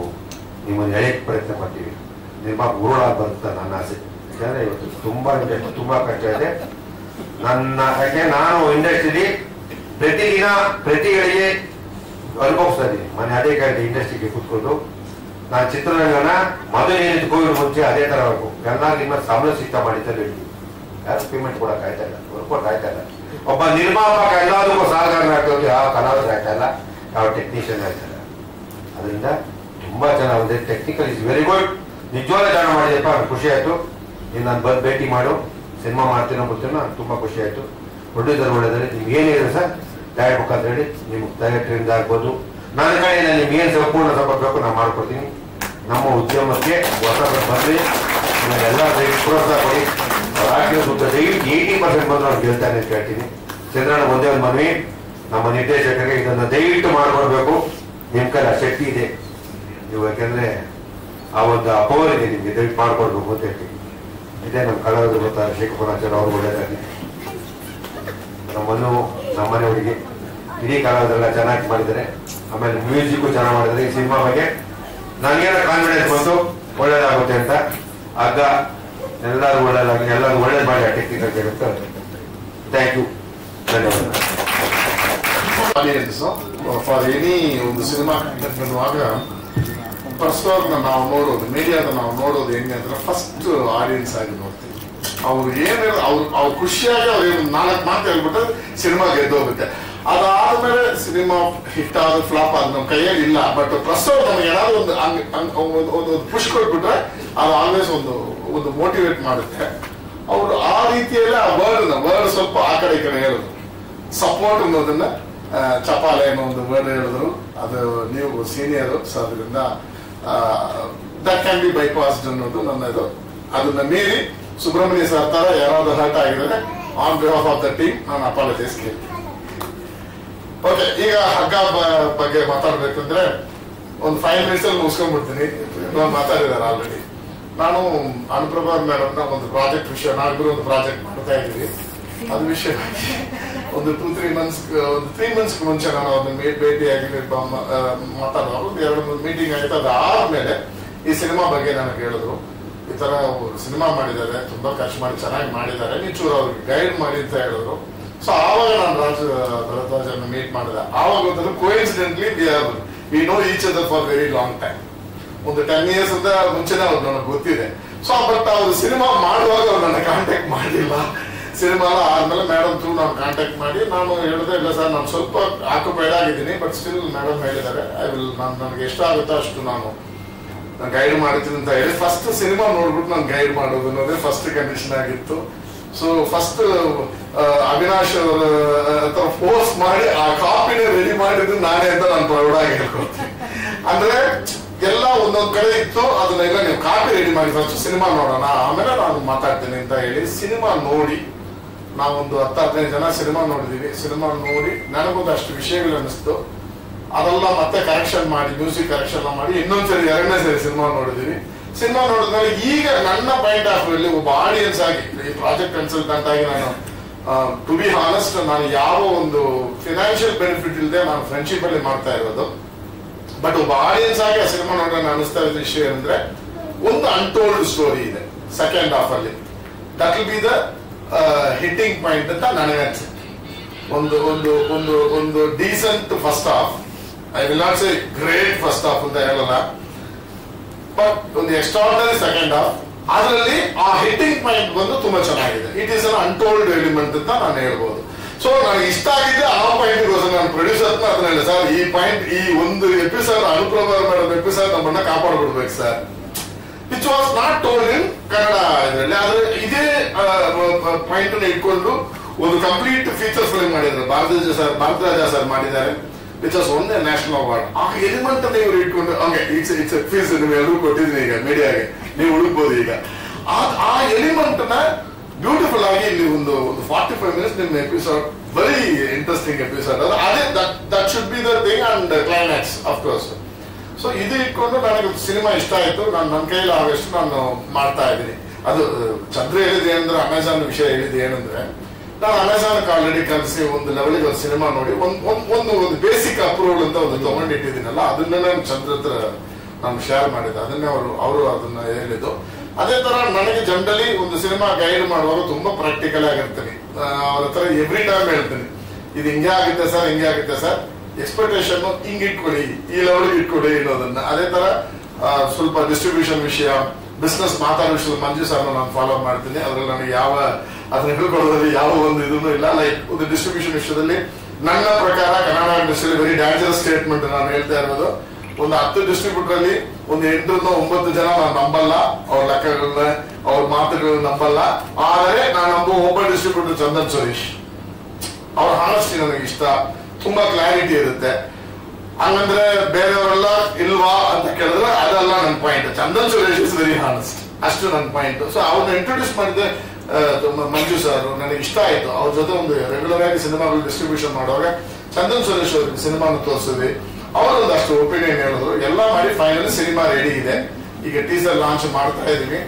ನಿಮ್ಮನ್ನು ಎಳೆಯಕ್ಕೆ ಪ್ರಯತ್ನ ಪಡ್ತೀವಿ. ನಿಮ್ಮ ಗುರುಳಾಗಿ ಬರುತ್ತೆ ನನ್ನ ಆಸೆ. ಯಾಕಂದ್ರೆ ಇವತ್ತು ತುಂಬಾ ಇಂಡಸ್ಟ್ರಿ ತುಂಬಾ ಕಷ್ಟ ಇದೆ. ಯಾಕೆ ನಾನು ಇಂಡಸ್ಟ್ರಿಲಿ ಪ್ರತಿದಿನ ಪ್ರತಿಗಳಿಗೆ ಅನುಭವಿಸ್ತಾ ಇದ್ದೀನಿ. ಮೊನ್ನೆ ಅದೇ ಕಾಯ್ದೆ ಇಂಡಸ್ಟ್ರಿಗೆ ಕೂತ್ಕೊಂಡು ನಾನು ಚಿತ್ರರಂಗನ ಮೊದಲು ಏನಿದ್ದು ಕೋವಿಡ್ ಮುಂಚೆ ಅದೇ ತರ ಎಲ್ಲರೂ ನಿಮ್ಮ ಸಂಬಳ ಸಿಗ್ತಾ ಮಾಡಿದ್ದಾರೆ. ಯಾರು ಪೇಮೆಂಟ್ ಕೊಡಕ್ ಆಯ್ತಾ ಇಲ್ಲ, ವರ್ಕೌಟ್ ಆಯ್ತಾ ಇಲ್ಲ. ಒಬ್ಬ ನಿರ್ಮಾಪಕ ಎಲ್ಲದಕ್ಕೂ ಸಹಕಾರ ಆಗ್ತದೆ, ಯಾವ ಕಲಾವಿದ್ರು ಆಯ್ತಾ ಇಲ್ಲ, ಯಾವ ಟೆಕ್ನಿಷಿಯನ್ ಆಯ್ತಾ ಇಲ್ಲ. ಅದರಿಂದ ತುಂಬಾ ಚೆನ್ನಾಗಿದೆ. Technical is very good. ನಿಜವಾದ ಚೆನ್ನಾಗಿ ಮಾಡಿದೆಪ್ಪ, ಖುಷಿ ಆಯ್ತು. ನೀನು ನಾನು ಬಂದು ಭೇಟಿ ಮಾಡು, ಸಿನಿಮಾ ಮಾಡ್ತೀನೋ ಬಿಡ್ತೀನೋ, ನಂಗೆ ತುಂಬಾ ಖುಷಿ ಆಯ್ತು. ಪ್ರೊಡ್ಯೂಸರ್ ಒಳ್ಳೆದರೆ ನಿಮ್ಗೆ ಏನಿದೆ ಸರ್ ಡೈರೆಕ್ಟ್ ಅಂತ ಹೇಳಿ ನಿಮ್ಗೆ ಡೈರೆಕ್ಟರಿಂದ ಆಗ್ಬೋದು, ನನ್ನ ಕಡೆಯಿಂದ ನಿಮ್ಗೆ ಏನು ಸಂಪೂರ್ಣ ಸಪೋರ್ಟ್ ಬೇಕು ನಾನು ಮಾಡ್ಕೊಡ್ತೀನಿ. ನಮ್ಮ ಉದ್ಯಮಕ್ಕೆ ಹೊಸ ಬಂದ್ರಿ ಎಲ್ಲ ಪ್ರೋತ್ಸಾಹ ಕೊಡಿ. ಅವ್ರು ಹಾಕಿರೋ ಸುತ್ತ ದಯವಿಟ್ಟು 80% ಬಂದು ಅವ್ರು ಗೆಲ್ತಾನೆ ಅಂತ ಹೇಳ್ತೀನಿ. ಚಂದ್ರಣ್ಣ ಒಂದೇ ಒಂದು ಮನವಿ, ನಮ್ಮ ನಿರ್ದೇಶಕರಿಗೆ ಇದನ್ನು ದಯವಿಟ್ಟು ಮಾಡ್ಕೊಡ್ಬೇಕು. ನಿಮ್ಮ ಕೈಲಿ ಶಕ್ತಿ ಇದೆ ನೀವು, ಯಾಕೆಂದ್ರೆ ಆ ಒಂದು ಪವರ್ ಇದೆ ನಿಮ್ಗೆ, ದಯವಿಟ್ಟು ಮಾಡ್ಕೊಡ್ಬೇಕು ಅಂತ ಹೇಳ್ತೀನಿ. ಇದೇ ನಮ್ಮ ಕಲಾವಿದರು ಗೊತ್ತಾ ಶೇಖಪುರಾಚಾರ್ಯ ಅವ್ರು ಒಳ್ಳೆಯದಾಗಲಿ. ನಮ್ಮನ್ನು ನಮ್ಮನೆಯವರಿಗೆ ಇಡೀ ಕಲಾವಿದರೆಲ್ಲ ಚೆನ್ನಾಗಿ ಮಾಡಿದ್ದಾರೆ. ಆಮೇಲೆ ಮ್ಯೂಸಿಕ್ ಚೆನ್ನಾಗಿ ಮಾಡಿದ್ದಾರೆ. ಈ ಸಿನಿಮಾ ಬಗ್ಗೆ ನನಗೇನೋ ಕಾನ್ಫಿಡೆನ್ಸ್ ಬಂತು ಒಳ್ಳೇದಾಗುತ್ತೆ ಅಂತ. ಆಗ ಎಲ್ಲರೂ ಒಳ್ಳೇದಾಗಿ ಎಲ್ಲರೂ ಒಳ್ಳೇದು ಮಾಡಿ ಆ ಟೆಕ್ನಿಕಲ್ ಜಗತ್ತು. ಥ್ಯಾಂಕ್ ಯು, ಧನ್ಯವಾದ. ಫಾರ್ ಎನಿ ಒಂದು ಸಿನಿಮಾ ಬರುವಾಗ ಫಸ್ಟ್ ನಾವು ನೋಡೋದು ಮೀಡಿಯಾದ ನಾವು ನೋಡೋದು ಹೆಂಗೆ ಅಂದ್ರೆ ಫಸ್ಟ್ ಆಡಿಯನ್ಸ್ ಆಗಿ ನೋಡ್ತೀವಿ. ಅವ್ರು ಏನಿಲ್ಲ ಅವ್ರು ಖುಷಿಯಾಗಿ ಅವ್ರು 4 ಮಾತು ಹೇಳ್ಬಿಟ್ಟು ಸಿನಿಮಾ ಗೆದ್ದೋಗುತ್ತೆ. ಅದಾದ್ಮೇಲೆ ಸಿನಿಮಾ ಹಿಟ್ ಆದ ಫ್ಲಾಪ್ ಆದ ನಮ್ಮ ಕೈಯಲ್ಲಿ ಇಲ್ಲ. ಬಟ್ ಪ್ರಸ್ತುತ ನಮ್ಗೆ ಏನಾದ್ರು ಒಂದು ಪುಷ್ ಕೊಟ್ಬಿಟ್ರೆ ಅದು ಆಲ್ವೇಸ್ ಒಂದು ಮೋಟಿವೇಟ್ ಮಾಡುತ್ತೆ. ಅವರು ಆ ರೀತಿಯಲ್ಲಿ ಆ ವರ್ಡ್ ಸ್ವಲ್ಪ ಆ ಕಡೆ ಈ ಕಡೆ ಹೇಳುದು. ಸಪೋರ್ಟ್ ಅನ್ನೋದನ್ನ ಚಪಾಲೆ ಅನ್ನೋ ಒಂದು ವರ್ಡ್ ಹೇಳಿದ್ರು. ಅದು ನೀವು ಸೀನಿಯರ್, ಸೊ ಅದರಿಂದ ದಟ್ ಕ್ಯಾನ್ ಬಿ ಬೈಪಾಸ್ಡ್ ಅನ್ನೋದು ನನ್ನದು. ಅದನ್ನ ಮೀರಿ ಸುಬ್ರಹ್ಮಣ್ಯ ಸರ್ ತರ ಯಾರಾದ್ರೂ ಹರ್ಟ್ ಆಗಿದ್ರೆ on behalf of the team ನಾನು ಅಪಾಲಜೈಸ್ ಕೇಳ್ತೀನಿ. ಓಕೆ, ಈಗ ಹಗ್ಗ ಬಗ್ಗೆ ಮಾತಾಡ್ಬೇಕಂದ್ರೆ ಒಂದು 5 minutes ಅಲ್ಲಿ ಮುಗಿಸ್ಕೊಂಡ್ಬಿಡ್ತೀನಿ. ಮಾತಾಡಿದಾರೆ ಆಲ್ರೆಡಿ. ನಾನು ಅನುಪ್ರಭಾ ಮೇಡಮ್ನ ಒಂದು ಪ್ರಾಜೆಕ್ಟ್ ವಿಷಯ, ನಾವಿಬ್ರು ಒಂದು ಪ್ರಾಜೆಕ್ಟ್ ಮಾಡ್ತಾ ಇದ್ದೀವಿ. ಅದು ವಿಷಯ ಒಂದು 3 months ಮುಂಚೆ ನಾನು ಅದನ್ನ ಭೇಟಿಯಾಗಿ ಮಾತಾಡೋರು. ಒಂದು 2-3 ಮೀಟಿಂಗ್ ಆಯ್ತು. ಅದಾದ್ಮೇಲೆ ಈ ಸಿನಿಮಾ ಬಗ್ಗೆ ನನಗೆ ಹೇಳಿದ್ರು, ಈ ತರ ಸಿನಿಮಾ ಮಾಡಿದ್ದಾರೆ, ತುಂಬಾ ಖರ್ಚು ಮಾಡಿ ಚೆನ್ನಾಗಿ ಮಾಡಿದ್ದಾರೆ, ನೀಚೂರು ಅವ್ರಿಗೆ ಗೈಡ್ ಮಾಡಿ ಅಂತ ಹೇಳಿದ್ರು. ಸೊ ಆವಾಗ ನಾನು ಭರದ್ವಾಜ್ ಮೀಟ್ ಮಾಡಿದೆ. ಆವಾಗ ಗೊತ್ತಲ್ಲ, coincidentally we know each other for very long time. ಒಂದು 10 years ಅಂತ ಮುಂಚೆನೇ ಅವ್ರು ನನಗೆ ಗೊತ್ತಿದೆ. ಸೊ ಬಟ್ ಅವ್ರು ಸಿನಿಮಾ ಮಾಡುವಾಗ ಅವ್ರು ನನ್ನ ಕಾಂಟ್ಯಾಕ್ಟ್ ಮಾಡಿಲ್ಲ. ಸಿನಿಮಾ ಆದ್ಮೇಲೆ ಮೇಡಮ್ ಥ್ರೂ ನಾನು ಕಾಂಟ್ಯಾಕ್ಟ್ ಮಾಡಿ ನಾನು ಹೇಳಿದೆ, ಇಲ್ಲ ಸರ್ ನಾನು ಸ್ವಲ್ಪ ಆಕ್ಯುಪೈಡ್ ಆಗಿದ್ದೀನಿ, ಬಟ್ ಸ್ಟಿಲ್ ಮೇಡಮ್ ಹೇಳಿದ್ದಾರೆ ನನಗೆ ಎಷ್ಟಾಗುತ್ತೋ ಅಷ್ಟು ನಾನು ಗೈಡ್ ಮಾಡ್ತೀನಿ ಅಂತ ಹೇಳಿ ಫಸ್ಟ್ ಸಿನಿಮಾ ನೋಡ್ಬಿಟ್ಟು ನಾನು ಗೈಡ್ ಮಾಡೋದು ಅನ್ನೋದೇ ಫಸ್ಟ್ ಕಂಡೀಷನ್ ಆಗಿತ್ತು. ಸೊ ಫಸ್ಟ್ ಅವಿನಾಶ್ ಅವರ ಹತ್ರ ಫೋರ್ಸ್ ಮಾಡಿ ಆ ಕಾಪಿನ ರೆಡಿ ಮಾಡಿದ್ದು ನಾನೇ ಅಂತ ನಾನು ಪ್ರೌಡ್ ಆಗಿ ಹೇಳ್ಕೊಳ್ತೀನಿ. ಅಂದ್ರೆ ಎಲ್ಲ ಒಂದೊಂದ್ ಕಡೆ ಇತ್ತು, ಅದನ್ನೆಲ್ಲ ನೀವು ಕಾಪಿ ರೆಡಿ ಮಾಡಿ ಫಸ್ಟ್ ಸಿನಿಮಾ ನೋಡೋಣ, ಆಮೇಲೆ ನಾನು ಮಾತಾಡ್ತೀನಿ ಅಂತ ಹೇಳಿ ಸಿನಿಮಾ ನೋಡಿ ನಾವೊಂದು 10-15 ಜನ ಸಿನಿಮಾ ನೋಡಿದೀವಿ. ಸಿನಿಮಾ ನೋಡಿ ನನಗೊಂದು ಅಷ್ಟು ವಿಷಯಗಳು ಅನಿಸ್ತು. ಅದೆಲ್ಲ ಮತ್ತೆ ಕರೆಕ್ಷನ್ ಮಾಡಿ, ಮ್ಯೂಸಿಕ್ ಕರೆಕ್ಷನ್ ಮಾಡಿ ಇನ್ನೊಂದ್ಸರಿ 2ನೇ ಸರಿ ಸಿನಿಮಾ ನೋಡಿದೀವಿ. ಸಿನಿಮಾ ನೋಡಿದ್ಮೇಲೆ ಈಗ ನನ್ನ ಪಾಯಿಂಟ್ ಆಫ್ ವ್ಯೂ ಒಬ್ಬ ಆಡಿಯನ್ಸ್ ಆಗಿ, ಈ ಪ್ರಾಜೆಕ್ಟ್ ಕನ್ಸಲ್ಟೆಂಟ್ ಆಗಿ ನಾನು ಟು ಬಿ ಹಾನೆಸ್ಟ್, ನಾನು ಯಾವ ಒಂದು ಫಿನಾನ್ಷಿಯಲ್ ಬೆನಿಫಿಟ್ ಇಲ್ಲದೆ ನಾನು ಫ್ರೆಂಡ್ಶಿಪ್ ಅಲ್ಲಿ ಮಾಡ್ತಾ ಇರೋದು. ಬಟ್ ಒಬ್ಬ ಆಡಿಯನ್ಸ್ ಆಗಿ ಆ ಸಿನಿಮಾ ನೋಡಿದ್ರೆ ನಾನು ಅನಿಸ್ತಾ ಇದ್ದ ವಿಷಯ ಅಂದ್ರೆ ಒಂದು ಅನ್ಟೋಲ್ಡ್ ಸ್ಟೋರಿ ಇದೆ ಸೆಕೆಂಡ್ ಹಾಫ್ ಅಲ್ಲಿ. That will be the hitting point ಅಂತ ನನಗೆ ಅನ್ಸುತ್ತೆ. ಒಂದು decent first half, I will not say great first half ಅಂತ ಹೇಳಲ್ಲ, ಬಟ್ ಒಂದು ಎಕ್ಸ್ಟ್ರಾರ್ಡಿನರಿ ಸೆಕೆಂಡ್ ಹಾಫ್. ಅದರಲ್ಲಿ ಆ ಹಿಟ್ಟಿಂಗ್ ಪಾಯಿಂಟ್ ಬಂದು ತುಂಬಾ ಚೆನ್ನಾಗಿದೆ. It is an untold element ಅಂತ ನಾನು ಹೇಳ್ಬೋದು. ಸೊ ನನಗೆ ಇಷ್ಟ ಆಗಿದ್ದೆ ಆ ಪಾಯಿಂಟ್ ನಾನು ಪ್ರೊಡ್ಯೂಸರ್ ಅದನ್ನ ಹೇಳಿ, ಸರ್ ಈ ಪಾಯಿಂಟ್, ಈ ಒಂದು ಎಪಿಸೋಡ್ ಅನುಪ್ರಭಾ ಮೇಡಮ್ ಎಪಿಸೋಡ್ ನಮ್ಮನ್ನ ಕಾಪಾಡ್ಬಿಡ್ಬೇಕು sir, which was not told in Kannada ಇದರಲ್ಲಿ. ಆದ್ರೆ ಇದೇ ಪಾಯಿಂಟ್ ಅನ್ನು ಇಟ್ಕೊಂಡು ಒಂದು ಕಂಪ್ಲೀಟ್ ಫೀಚರ್ ಫಿಲ್ಮ್ ಮಾಡಿದ್ರು ಭಾರತರಾಜ ಸರ್ ಮಾಡಿದ್ದಾರೆ, which was one national award. ಆ ಎಲಿಮೆಂಟ್ ಅನ್ನು ಇವರು ಇಟ್ಕೊಂಡು ಹಂಗೆ ಇಟ್ಸ್ ಫೀಸ್ ನೀವು ಎಲ್ಲರೂ ಕೊಟ್ಟಿದ್ರಿ ಈಗ ಮೀಡಿಯಾಗೆ, ನೀವು ಹುಡುಕ್ಬೋದು ಈಗ. ಆ ಎಲಿಮೆಂಟ್ ನ ಬ್ಯೂಟಿಫುಲ್ ಆಗಿ ಇಲ್ಲಿ ಒಂದು 45 minutes ನಿಮ್ಮ ಎಪಿಸೋಡ್, ವೆರಿ ಇಂಟ್ರೆಸ್ಟಿಂಗ್ ಎಪಿಸೋಡ್. ಅದೇ that should be the thing and climax of course. So ಇದು ಇಟ್ಕೊಂಡು ನನಗೆ ಸಿನಿಮಾ ಇಷ್ಟ ಆಯ್ತು. ನನ್ನ ಕೈಯಲ್ಲಿ ಆದಷ್ಟು ನಾನು ಮಾಡ್ತಾ ಇದ್ದೀನಿ. ಅದು ಚಂದ್ರ ಹೇಳಿದೆ ಅಂದ್ರೆ ಅಮೆಝಾನ್ ವಿಷಯ ಹೇಳಿದೆ ಏನಂದ್ರೆ, ನಾನು ಅಮೆಝಾನ್ ಆಲ್ರೆಡಿ ಕಲಿಸಿ ಒಂದು ಲೆವೆಲ್ಗೆ ಒಂದು ಸಿನಿಮಾ ನೋಡಿ ಒಂದು ಬೇಸಿಕ್ ಅಪ್ರೂವಲ್ ಅಂತ ಒಂದು ತಗೊಂಡಿಟ್ಟಿದ್ದೀನಲ್ಲ, ಅದನ್ನೇ ನಾನು ಚಂದ್ರ ಹತ್ರ ನಾನು ಶೇರ್ ಮಾಡಿದ್ದೆ. ಅದನ್ನೇ ಅವರು ಅದನ್ನ ಹೇಳಿದ್ದು. ಅದೇ ತರ ನನಗೆ ಜನರಲಿ ಒಂದು ಸಿನಿಮಾ ಗೈಡ್ ಮಾಡುವಾಗ ತುಂಬಾ ಪ್ರಾಕ್ಟಿಕಲ್ ಆಗಿರ್ತೀನಿ. ಅವ್ರ ಹತ್ರ ಎವ್ರಿ ಟೈಮ್ ಹೇಳ್ತೀನಿ, ಇದು ಹಿಂಗೆ ಆಗುತ್ತೆ ಸರ್ ಹಿಂಗೆ ಆಗುತ್ತೆ ಸರ್, ಎಕ್ಸ್ಪೆಕ್ಟೇಷನ್ ಹಿಂಗ್ ಇಟ್ಕೊಳ್ಳಿ, ಈ ಲೆವೆಲ್ಗೆ ಇಟ್ಕೊಳ್ಳಿ ಅನ್ನೋದನ್ನ. ಅದೇ ತರ ಸ್ವಲ್ಪ ಡಿಸ್ಟ್ರಿಬ್ಯೂಷನ್ ವಿಷಯ, ಬಿಸ್ನೆಸ್ ಮಾತಾಡೋ ವಿಷಯದಲ್ಲಿ ಮಂಜು ಸರ್ ನಾನು ಫಾಲೋ ಮಾಡ್ತೀನಿ. ಅದ್ರಲ್ಲಿ ನನಗೆ ಯಾವ ಅದನ್ನ ಹೇಳ್ಕೊಳ್ಳೋದ್ರಲ್ಲಿ ಯಾವ ಒಂದು ಇದೂ ಇಲ್ಲ. ಲೈಕ್ ಒಂದು ಡಿಸ್ಟ್ರಿಬ್ಯೂಷನ್ ವಿಷಯದಲ್ಲಿ ನನ್ನ ಪ್ರಕಾರ ಕನ್ನಡ ಇಂಡಸ್ಟ್ರಿಯಲ್ಲಿ ವೆರಿ ಡೇಂಜರಸ್ ಸ್ಟೇಟ್ಮೆಂಟ್ ನಾನು ಹೇಳ್ತಾ ಇರೋದು. ಒಂದು 10 ಡಿಸ್ಟ್ರಿಬ್ಯೂಟರ್ ಅಲ್ಲಿ ಒಂದು 8 ರಿಂದ 9 ಜನ ನಾನು ನಂಬಲ್ಲ, ಅವ್ರ ಲೆಕ್ಕಗಳನ್ನ ಅವ್ರ ಮಾತುಗಳನ್ನ ನಂಬಲ್ಲ. ಆದರೆ ನಾನು ನಂಬೋ ಒಬ್ಬ ಡಿಸ್ಟ್ರಿಬ್ಯೂಟರ್ ಚಂದನ್ ಸುರೇಶ್. ಅವ್ರ ಹಾನೆಸ್ಟಿ ನನಗೆ ಇಷ್ಟ, ತುಂಬಾ ಕ್ಲಾರಿಟಿ ಇರುತ್ತೆ. ಹಂಗಂದ್ರೆ ಬೇರೆಯವರೆಲ್ಲ ಇಲ್ವಾ ಅಂತ ಕೇಳಿದ್ರೆ ಅದಲ್ಲ ನನ್ನ point. Chandan Suresh is very honest, ಅಷ್ಟು ನನ್ನ ಪಾಯಿಂಟ್. ಸೊ ಅವ್ರನ್ನ ಇಂಟ್ರೊಡ್ಯೂಸ್ ಮಾಡಿದ್ದೆ ಮಂಜು ಸರ್, ನನಗೆ ಇಷ್ಟ ಆಯ್ತು. ಅವ್ರ ಜೊತೆ ಒಂದು ರೆಗ್ಯುಲರ್ ಆಗಿ ಸಿನಿಮಾಗಳು ಡಿಸ್ಟ್ರಿಬ್ಯೂಷನ್ ಮಾಡುವಾಗ ಚಂದನ್ ಸುರೇಶ್ ಅವ್ರಿಗೆ ಸಿನಿಮಾನ ತೋರಿಸಿದ್ವಿ. ಅವರು ಒಂದಷ್ಟು ಒಪಿನಿಯನ್ ಹೇಳಿದ್ರು. ಎಲ್ಲ ಮಾಡಿ ಫೈನಲಿ ಸಿನಿಮಾ ರೆಡಿ ಇದೆ. ಈಗ ಟೀಸರ್ ಲಾಂಚ್ ಮಾಡ್ತಾ ಇದೀವಿ.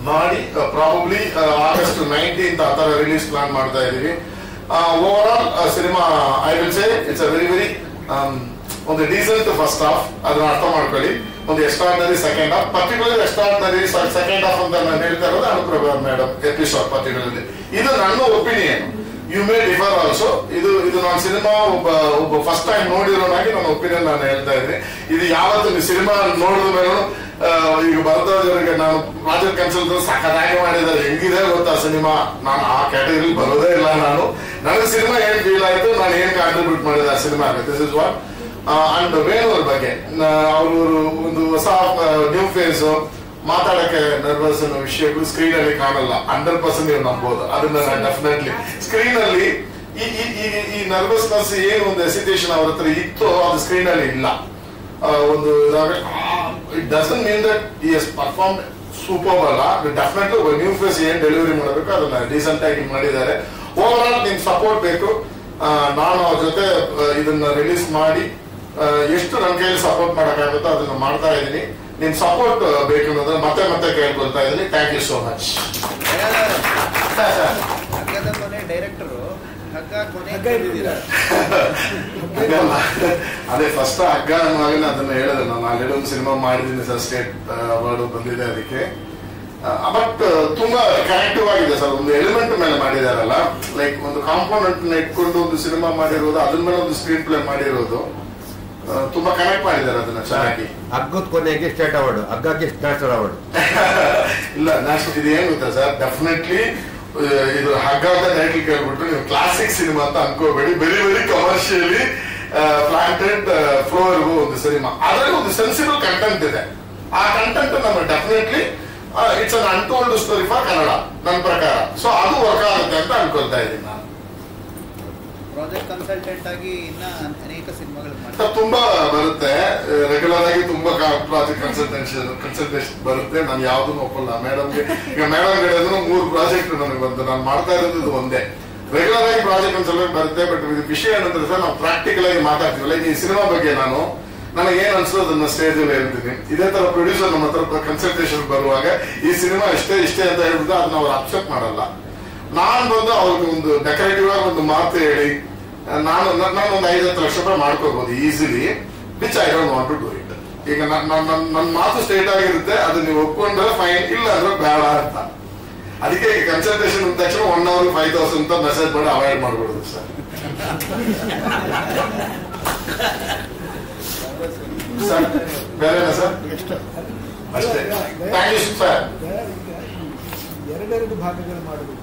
ಮಾಡಿ ಪ್ರಾಬಬ್ಲಿ ಆಗಸ್ಟ್ 19 ಆ ತರ ರಿಲೀಸ್ ಪ್ಲಾನ್ ಮಾಡ್ತಾ ಇದೀವಿ. Over all cinema I will say it's a very very ಒಂದು ಡೀಸೆಂಟ್ ಫಸ್ಟ್ ಹಾಫ್, ಅದನ್ನ ಅರ್ಥ ಮಾಡ್ಕೊಳ್ಳಿ. ಒಂದು extraordinary second half, particular extraordinary second half ಅಂತ ನಾನು ಹೇಳ್ತಾ ಇರೋದು ಅನುಪ್ರಭಾ ಮೇಡಮ್ ಎಪಿಸೋಡ್ ಪರ್ಟಿಕ್ಯುಲರ್ಲಿ. ಇದು ನನ್ನ opinion, you may differ also. ಇದು ನಾನು ಸಿನಿಮಾ ಒಬ್ಬ ಫಸ್ಟ್ ಟೈಮ್ ನೋಡಿರೋನಾಗಿ ನನ್ನ ಒಪಿನಿಯನ್ ನಾನು ಹೇಳ್ತಾ ಇದ್ದೀನಿ. ಇದು ಯಾವತ್ತು ನೀವು ಸಿನಿಮಾ ನೋಡಿದ ಮೇಲೆ ಈಗ ಬರೋದವರಿಗೆ ನಾನು ಪ್ರಾಜೆಕ್ಟ್ ಕನ್ಸಲ್ಟೆಂಟ್ ಸಖತ್ತಾಗಿ ಮಾಡಿದ್ದಾರೆ, ಹೆಂಗಿದೆ ಗೊತ್ತಾ ಸಿನಿಮಾ, ನಾನು ಆ ಕ್ಯಾಟಗರಿ ಬರೋದೇ ಇಲ್ಲ. ನನಗೆ ಸಿನಿಮಾ ಏನ್ ಫೀಲ್ ಆಯ್ತು, ನಾನು ಏನ್ ಕಾಂಟ್ರಿಬ್ಯೂಟ್ ಮಾಡಿದೆ ಆ ಸಿನಿಮಾಗೆ, this is what. And Venu ಅವ್ರ ಬಗ್ಗೆ ಅವರು ಒಂದು ಹೊಸ ನ್ಯೂ ಫೇಸ್, ಮಾತಾಡಕ್ಕೆ ನರ್ವಸ್ ಅನ್ನೋ ವಿಷಯಗಳು ಸ್ಕ್ರೀನ್ ಅಲ್ಲಿ ಕಾಣಲ್ಲ. 100% ನೀವು ನಂಬೋದು ಅದನ್ನ. ಡೆಫಿನೆಟ್ಲಿ ಸ್ಕ್ರೀನ್ ಅಲ್ಲಿ ಈ ನರ್ವಸ್ನೆಸ್ ಏನು ಒಂದು ಎಸಿಟೇಷನ್ ಅವ್ರ ಹತ್ರ ಇತ್ತು, ಅದು ಸ್ಕ್ರೀನ್ ಅಲ್ಲಿ ಇಲ್ಲ. ಒಂದು it doesn't mean that he has perform super ಅಲ್ಲ. ಡೆಫಿನೆಟ್ಲಿ ಒಬ್ಬ ನ್ಯೂ ಫೇಸ್ ಏನ್ ಡೆಲಿವರಿ ಮಾಡಬೇಕು ಅದನ್ನ ಡೀಸೆಂಟ್ ಆಗಿ ಮಾಡಿದ್ದಾರೆ. ಓವರ್ ಆಲ್ ನಿಮ್ ಸಪೋರ್ಟ್ ಬೇಕು. ನಾನು ಅವ್ರ ಜೊತೆ ಇದನ್ನ ರಿಲೀಸ್ ಮಾಡಿ ಎಷ್ಟು ನನ್ನ ಕೈಯಲ್ಲಿ ಸಪೋರ್ಟ್ ಮಾಡಕ್ಕಾಗುತ್ತೋ ಅದನ್ನ ಮಾಡ್ತಾ ಇದ್ದೀನಿ. ನಿಮ್ ಸಪೋರ್ಟ್ ಬೇಕು ಅನ್ನೋದನ್ನ ಮತ್ತೆ ಮತ್ತೆ ಕೇಳ್ಕೊಳ್ತಾ ಇದ್ದೀನಿ. Thank you so much. Director ಅದೇ ಫಸ್ಟ್ ಹಗ್ಗ ಅನ್ನುವಾಗ ಅದನ್ನ ಹೇಳಿದೆ. ನಾನು ಆಲ್ರೆಡಿ ಒಂದು ಸಿನಿಮಾ ಮಾಡಿದ್ದೀನಿ ಸರ್, ಸ್ಟೇಟ್ ಅವಾರ್ಡ್ ಬಂದಿದೆ ಅದಕ್ಕೆ. ಬಟ್ ತುಂಬಾ ಕನೆಕ್ಟಿವ್ ಆಗಿದೆ ಸರ್. ಒಂದು ಎಲಿಮೆಂಟ್ ಮೇಲೆ ಮಾಡಿದಾರಲ್ಲ, ಲೈಕ್ ಒಂದು ಕಾಂಪೋನೆಂಟ್ ಇಟ್ಕೊಂಡು ಒಂದು ಸಿನಿಮಾ ಮಾಡಿರೋದು, ಅದ್ರ ಮೇಲೆ ಒಂದು ಸ್ಕ್ರೀನ್ ಪ್ಲೇ ಮಾಡಿರೋದು, ತುಂಬಾ ಕನೆಕ್ಟ್ ಮಾಡಿದ್ದಾರೆ ಅದನ್ನ ಚೆನ್ನಾಗಿ. ಹಗ್ಗದ ಕೊನೆಗೆ ಸ್ಟೇಟ್ ಅವಾರ್ಡ್, ಹಗ್ಗಕ್ಕೆ ನ್ಯಾಷನಲ್ ಅವಾರ್ಡ್ ಇಲ್ಲ ನ್ಯಾಷನಲ್. ಇದು ಏನ್ ಗೊತ್ತಾ ಸರ್, ಡೆಫಿನೆಟ್ಲಿ ಇದು ಹಗ್ಗದ ಟೈಟಲ್ ಕೇಳ್ಬಿಟ್ಟು ನೀವು ಕ್ಲಾಸಿಕ್ ಸಿನಿಮಾ ಅಂತ ಅನ್ಕೋಬೇಡಿ. ವೆರಿ ವೆರಿ ಕಮರ್ಷಿಯಲಿ ಪ್ಲಾಂಟೆಡ್ ಫ್ಲೋರ್ಗೂ ಒಂದು ಸಿನಿಮಾ, ಅದರಲ್ಲಿ ಒಂದು ಸೆನ್ಸಿಬಲ್ ಕಂಟೆಂಟ್ ಇದೆ. ಆ ಕಂಟೆಂಟ್ ನಮ್ಮ definitely it's an untold story for Kannada ನನ್ನ ಪ್ರಕಾರ. ಸೊ ಅದು ವರ್ಕ್ ಆಗುತ್ತೆ ಅಂತ ಅನ್ಕೊಳ್ತಾ ಇದ್ದೀನಿ ನಾನು. ಪ್ರಾಜೆಕ್ಟ್ ಕನ್ಸಲ್ಟೆಂಟ್ ಆಗಿ ಇನ್ನ ಅನೇಕ ಸಿನಿಮಾಗಳು ತುಂಬಾ ಬರುತ್ತೆ. ರೆಗ್ಯುಲರ್ ಆಗಿ ತುಂಬಾ ಪ್ರಾಜೆಕ್ಟ್ ಕನ್ಸಲ್ಟೇಷನ್ ಬರುತ್ತೆ. ನಾನು ಯಾವ್ದನ್ನು ಒಪ್ಪಲ್ಲ ಮೇಡಮ್ಗೆ. ಈಗ ಮೇಡಮ್ ಹೇಳಿದ್ರು 3 ಪ್ರಾಜೆಕ್ಟ್ ನನಗೆ ಬಂತು. ನಾನು ಮಾಡ್ತಾ ಇರೋದು ಒಂದೇ. ರೆಗ್ಯುಲರ್ ಆಗಿ ಪ್ರಾಜೆಕ್ಟ್ ಕನ್ಸಲ್ಟೆಂಟ್ ಬರುತ್ತೆ. ಬಟ್ ವಿಷಯ ಏನಂದ್ರೆ ಸರ್, ನಾವು ಪ್ರಾಕ್ಟಿಕಲ್ ಆಗಿ ಮಾತಾಡ್ತೀವಲ್ಲ. ಈ ಸಿನಿಮಾ ಬಗ್ಗೆ ನನಗೆ ಏನ್ ಅನ್ಸೋ ಅದನ್ನ ಸ್ಟೇಜ್ ಅಲ್ಲಿ ಹೇಳ್ತೀನಿ. ಇದೇ ತರ ಪ್ರೊಡ್ಯೂಸರ್ ನಮ್ಮ ಹತ್ರ ಕನ್ಸಲ್ಟೇಷನ್ ಬರುವಾಗ ಈ ಸಿನಿಮಾ ಇಷ್ಟೇ ಅಂತ ಹೇಳ್ಬಿಟ್ಟು ಅದನ್ನ ಅವ್ರು ಅಕ್ಸೆಪ್ಟ್ ಮಾಡಲ್ಲ. ನಾನ್ ಬಂದು ಅವ್ರಿಗೆ ಒಂದು ಡೆಕೋರೇಟಿವ್ ಆಗಿ ಒಂದು ಮಾತು ಹೇಳಿ ನಾನು ಒಂದು 5-10 ಲಕ್ಷ ರೂಪಾಯಿ ಮಾಡ್ಕೋಬಹುದು easily, which I don't want to do it. ಈಗ ನನ್ನ ಮಾತು ಸ್ಟ್ರೇಟ್ ಆಗಿರುತ್ತೆ, ಅದು ನೀವು ಒಪ್ಕೊಂಡ್ರೆ ಫೈನ್, ಇಲ್ಲ ಅಂದ್ರೆ ಬೇಡ ಅಂತ. ಅದಕ್ಕೆ ಈಗ ಕನ್ಸಲ್ಟೇಷನ್ ಅಂದ ತಕ್ಷಣ 1 hour 5,000 ಅಂತ ಮೆಸೇಜ್ ಮಾಡಿ ಅವಾಯ್ಡ್ ಮಾಡ್ಬಿಡುದು ಸರ್. ಸರ್ ಬೇರೆನಾ ಸರ್? ಅಷ್ಟೇ. Thank you sir. ಎರಡೆರಡು ಭಾಗಗಳು ಮಾಡಬೇಕು.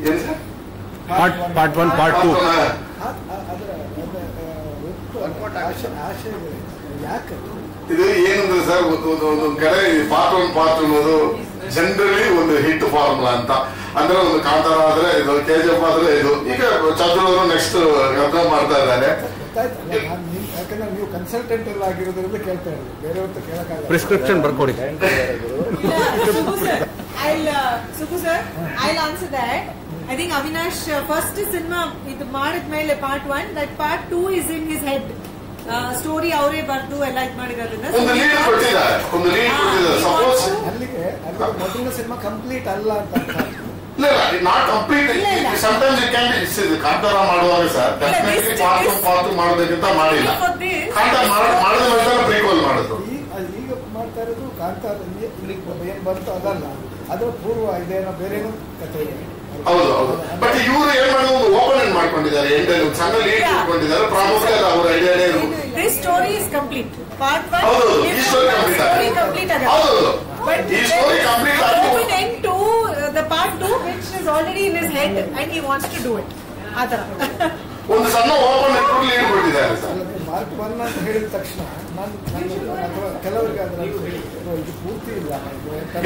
ಏನು ಸರ್? ಪಾರ್ಟ್ 1 ಪಾರ್ಟ್ 2 ಇದು ಏನಂದ್ರೆ ಸರ್, ಒಂದೊಂದು ಕಡೆ ಪಾರ್ಟ್ 1 ಪಾರ್ಟ್ 2 ಅನ್ನೋದು ಜನರಲಿ ಒಂದು ಹಿಟ್ ಫಾರ್ಮುಲಾ ಅಂತ. ಅಂದ್ರೆ ಒಂದು ಕಾಂತಾರ ಆದ್ರೆ ಇದು, KGF ಆದ್ರೆ ಇದು. ಈಗ ಚಂದ್ರವರು ನೆಕ್ಸ್ಟ್ ಯೋಗ ಮಾಡ್ತಾ ಇದ್ದಾರೆ. ಯಾಕಂದ್ರೆ ನೀವು ಕನ್ಸಲ್ಟೆಂಟ್ ಎಲ್ಲ ಆಗಿರೋದ್ರಿಂದ ಕೇಳ್ತಾ ಇರೋದು, ಬೇರೆಯವ್ರ ಕೇಳಕ್ಕಾಗಲ್ಲ. Prescription ಬರ್ಕೊಡಿ. Subbu sir, I'll answer that. I think Avinash first cinema ಇದು ಮಾಡಿದ್ಮೇಲೆ part 1, that part 2 is in his head. Story ಅವರೇ ಬರ್ದು ಎಲ್ಲ ಇದು ಮಾಡಿರೋದ್ರಿಂದ ಅಲ್ಲಿಗೆ ಮೊದಲಿನ ಸಿನಿಮಾ ಕಂಪ್ಲೀಟ್ ಅಲ್ಲ ಅಂತ. Not complete. Sometimes it can be. Kantara ಮಾಡುವಾಗ ಸರ್ ಡೆಫಿನೆಟ್ಲಿ ಪಾರ್ಟ್ ಮಾಡೋದಕ್ಕಿಂತ ಮಾಡಿಲ್ಲ. ಕಾಂತಾರ ಮಾಡಿದ ನಂತರ ಪ್ರೀಕ್ವಲ್ ಮಾಡಿದ್ರು. ಈಗ ಮಾಡ್ತಾ ಇರೋದು ಕಾಂತಾರ ಏನ್ ಬಂತು ಅದಲ್ಲ, ಅದರ ಪೂರ್ವ ಇದೇನೋ ಬೇರೆನೋ ಕಥೆ ಇದೆ. ಹೌದು ಹೌದು. ಬಟ್ ಇವರು ಏನ್ ಮಾಡೋದು ಒಂದು ಓಪನ್ ಎಂಡ್ ಮಾಡ್ಕೊಂಡಿದ್ದಾರೆ, ಎಂಡ್ ಅಲ್ಲಿ ಒಂದು ಸಣ್ಣ ಲೀಡ್ ಇಟ್ಕೊಂಡಿದ್ದಾರೆ. ಪ್ರಾಬಬ್ಲಿ ಅದು ಅವ್ರ ಐಡಿಯಾನೇ ಇರುತ್ತೆ. This story is complete. Part 1. ಹೌದು, ಈ ಸ್ಟೋರಿ ಕಂಪ್ಲೀಟ್ ಆಗಿದೆ. ಹೌದು, ಈ ಸ್ಟೋರಿ ಕಂಪ್ಲೀಟ್ ಆಗಿದೆ. Open end to the part 2 which is already in his head and he wants to do it. ಆತರ ಒಂದು ಸಣ್ಣ ಓಪನ್ ಎಂಡ್ ಲೀಡ್ ಕೊಟ್ಟಿದ್ದಾರೆ ಸರ್. ಪಾರ್ಟ್ 1 ಅಂತ ಹೇಳಿದ ತಕ್ಷಣ ನಾನು ಅಥವಾ ಕೆಲವರಿಗೆ ಅದರ ಇದು ಪೂರ್ತಿ ಇಲ್ಲ.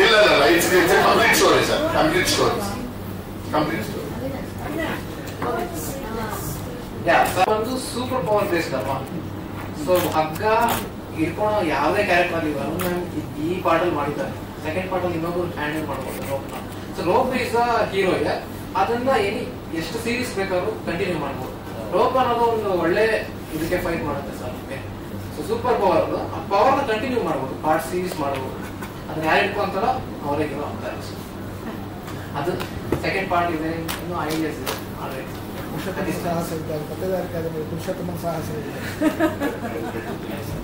ಇಲ್ಲ ಇಲ್ಲ, it's complete story sir. Complete story. ಒಂದು ಸೂಪರ್ ಪವರ್ ಬೇಸ್ಡ್ ಅಲ್ವಾ. ಸೊ ಹಗ್ಗ ಇಟ್ಕೊಳ್ಳೋ ಯಾವುದೇ ಕ್ಯಾರೆಕ್ಟರ್ ಅಲ್ಲಿ ಈ ಪಾರ್ಟ್ ಅಲ್ಲಿ ಮಾಡಿದ್ದಾರೆ, ಸೆಕೆಂಡ್ ಪಾರ್ಟ್ ಅಲ್ಲಿ ಇನ್ನೊಬ್ರು ಹ್ಯಾಂಡಲ್ ಮಾಡ್ಬೋದು ರೋಪ್ನ. So rope is a hero ಇದೆ, ಅದನ್ನ ಎಷ್ಟು ಸೀರೀಸ್ ಬೇಕಾದ್ರೂ ಕಂಟಿನ್ಯೂ ಮಾಡ್ಬೋದು. ರೋಪ್ ಅನ್ನೋದು ಒಂದು ಒಳ್ಳೆ ಇದಕ್ಕೆ ಫೈಟ್ ಮಾಡುತ್ತೆ ಸರ್. ಸೊ ಸೂಪರ್ ಪವರ್ ಅದು, ಆ ಪವರ್ ನ ಕಂಟಿನ್ಯೂ ಮಾಡ್ಬೋದು, ಪಾರ್ಟ್ ಸೀರೀಸ್ ಮಾಡ್ಬೋದು. ಅದನ್ನ ಯಾರು ಇಟ್ಕೊಂತಾರ ಅವರೇ ಹೀರೋ ಅಂತಾರೆ. ಅದು ಸೆಕೆಂಡ್ ಪಾರ್ಟ್ ಇದೆ, ಇನ್ನೂ ಐಡಿಯಾಸ್ ಇದೆ ಆಲ್ರೆಡಿ. ಪುರುಷೋತ್ತಮ ಸಾಹಸ ಇದ್ದಾರೆ, ಪತ್ತೇದಾರಿ ಕಾದಂಬರಿ ಪುರುಷೋತ್ತಮ ಸಾಹಸ ಇದೆ,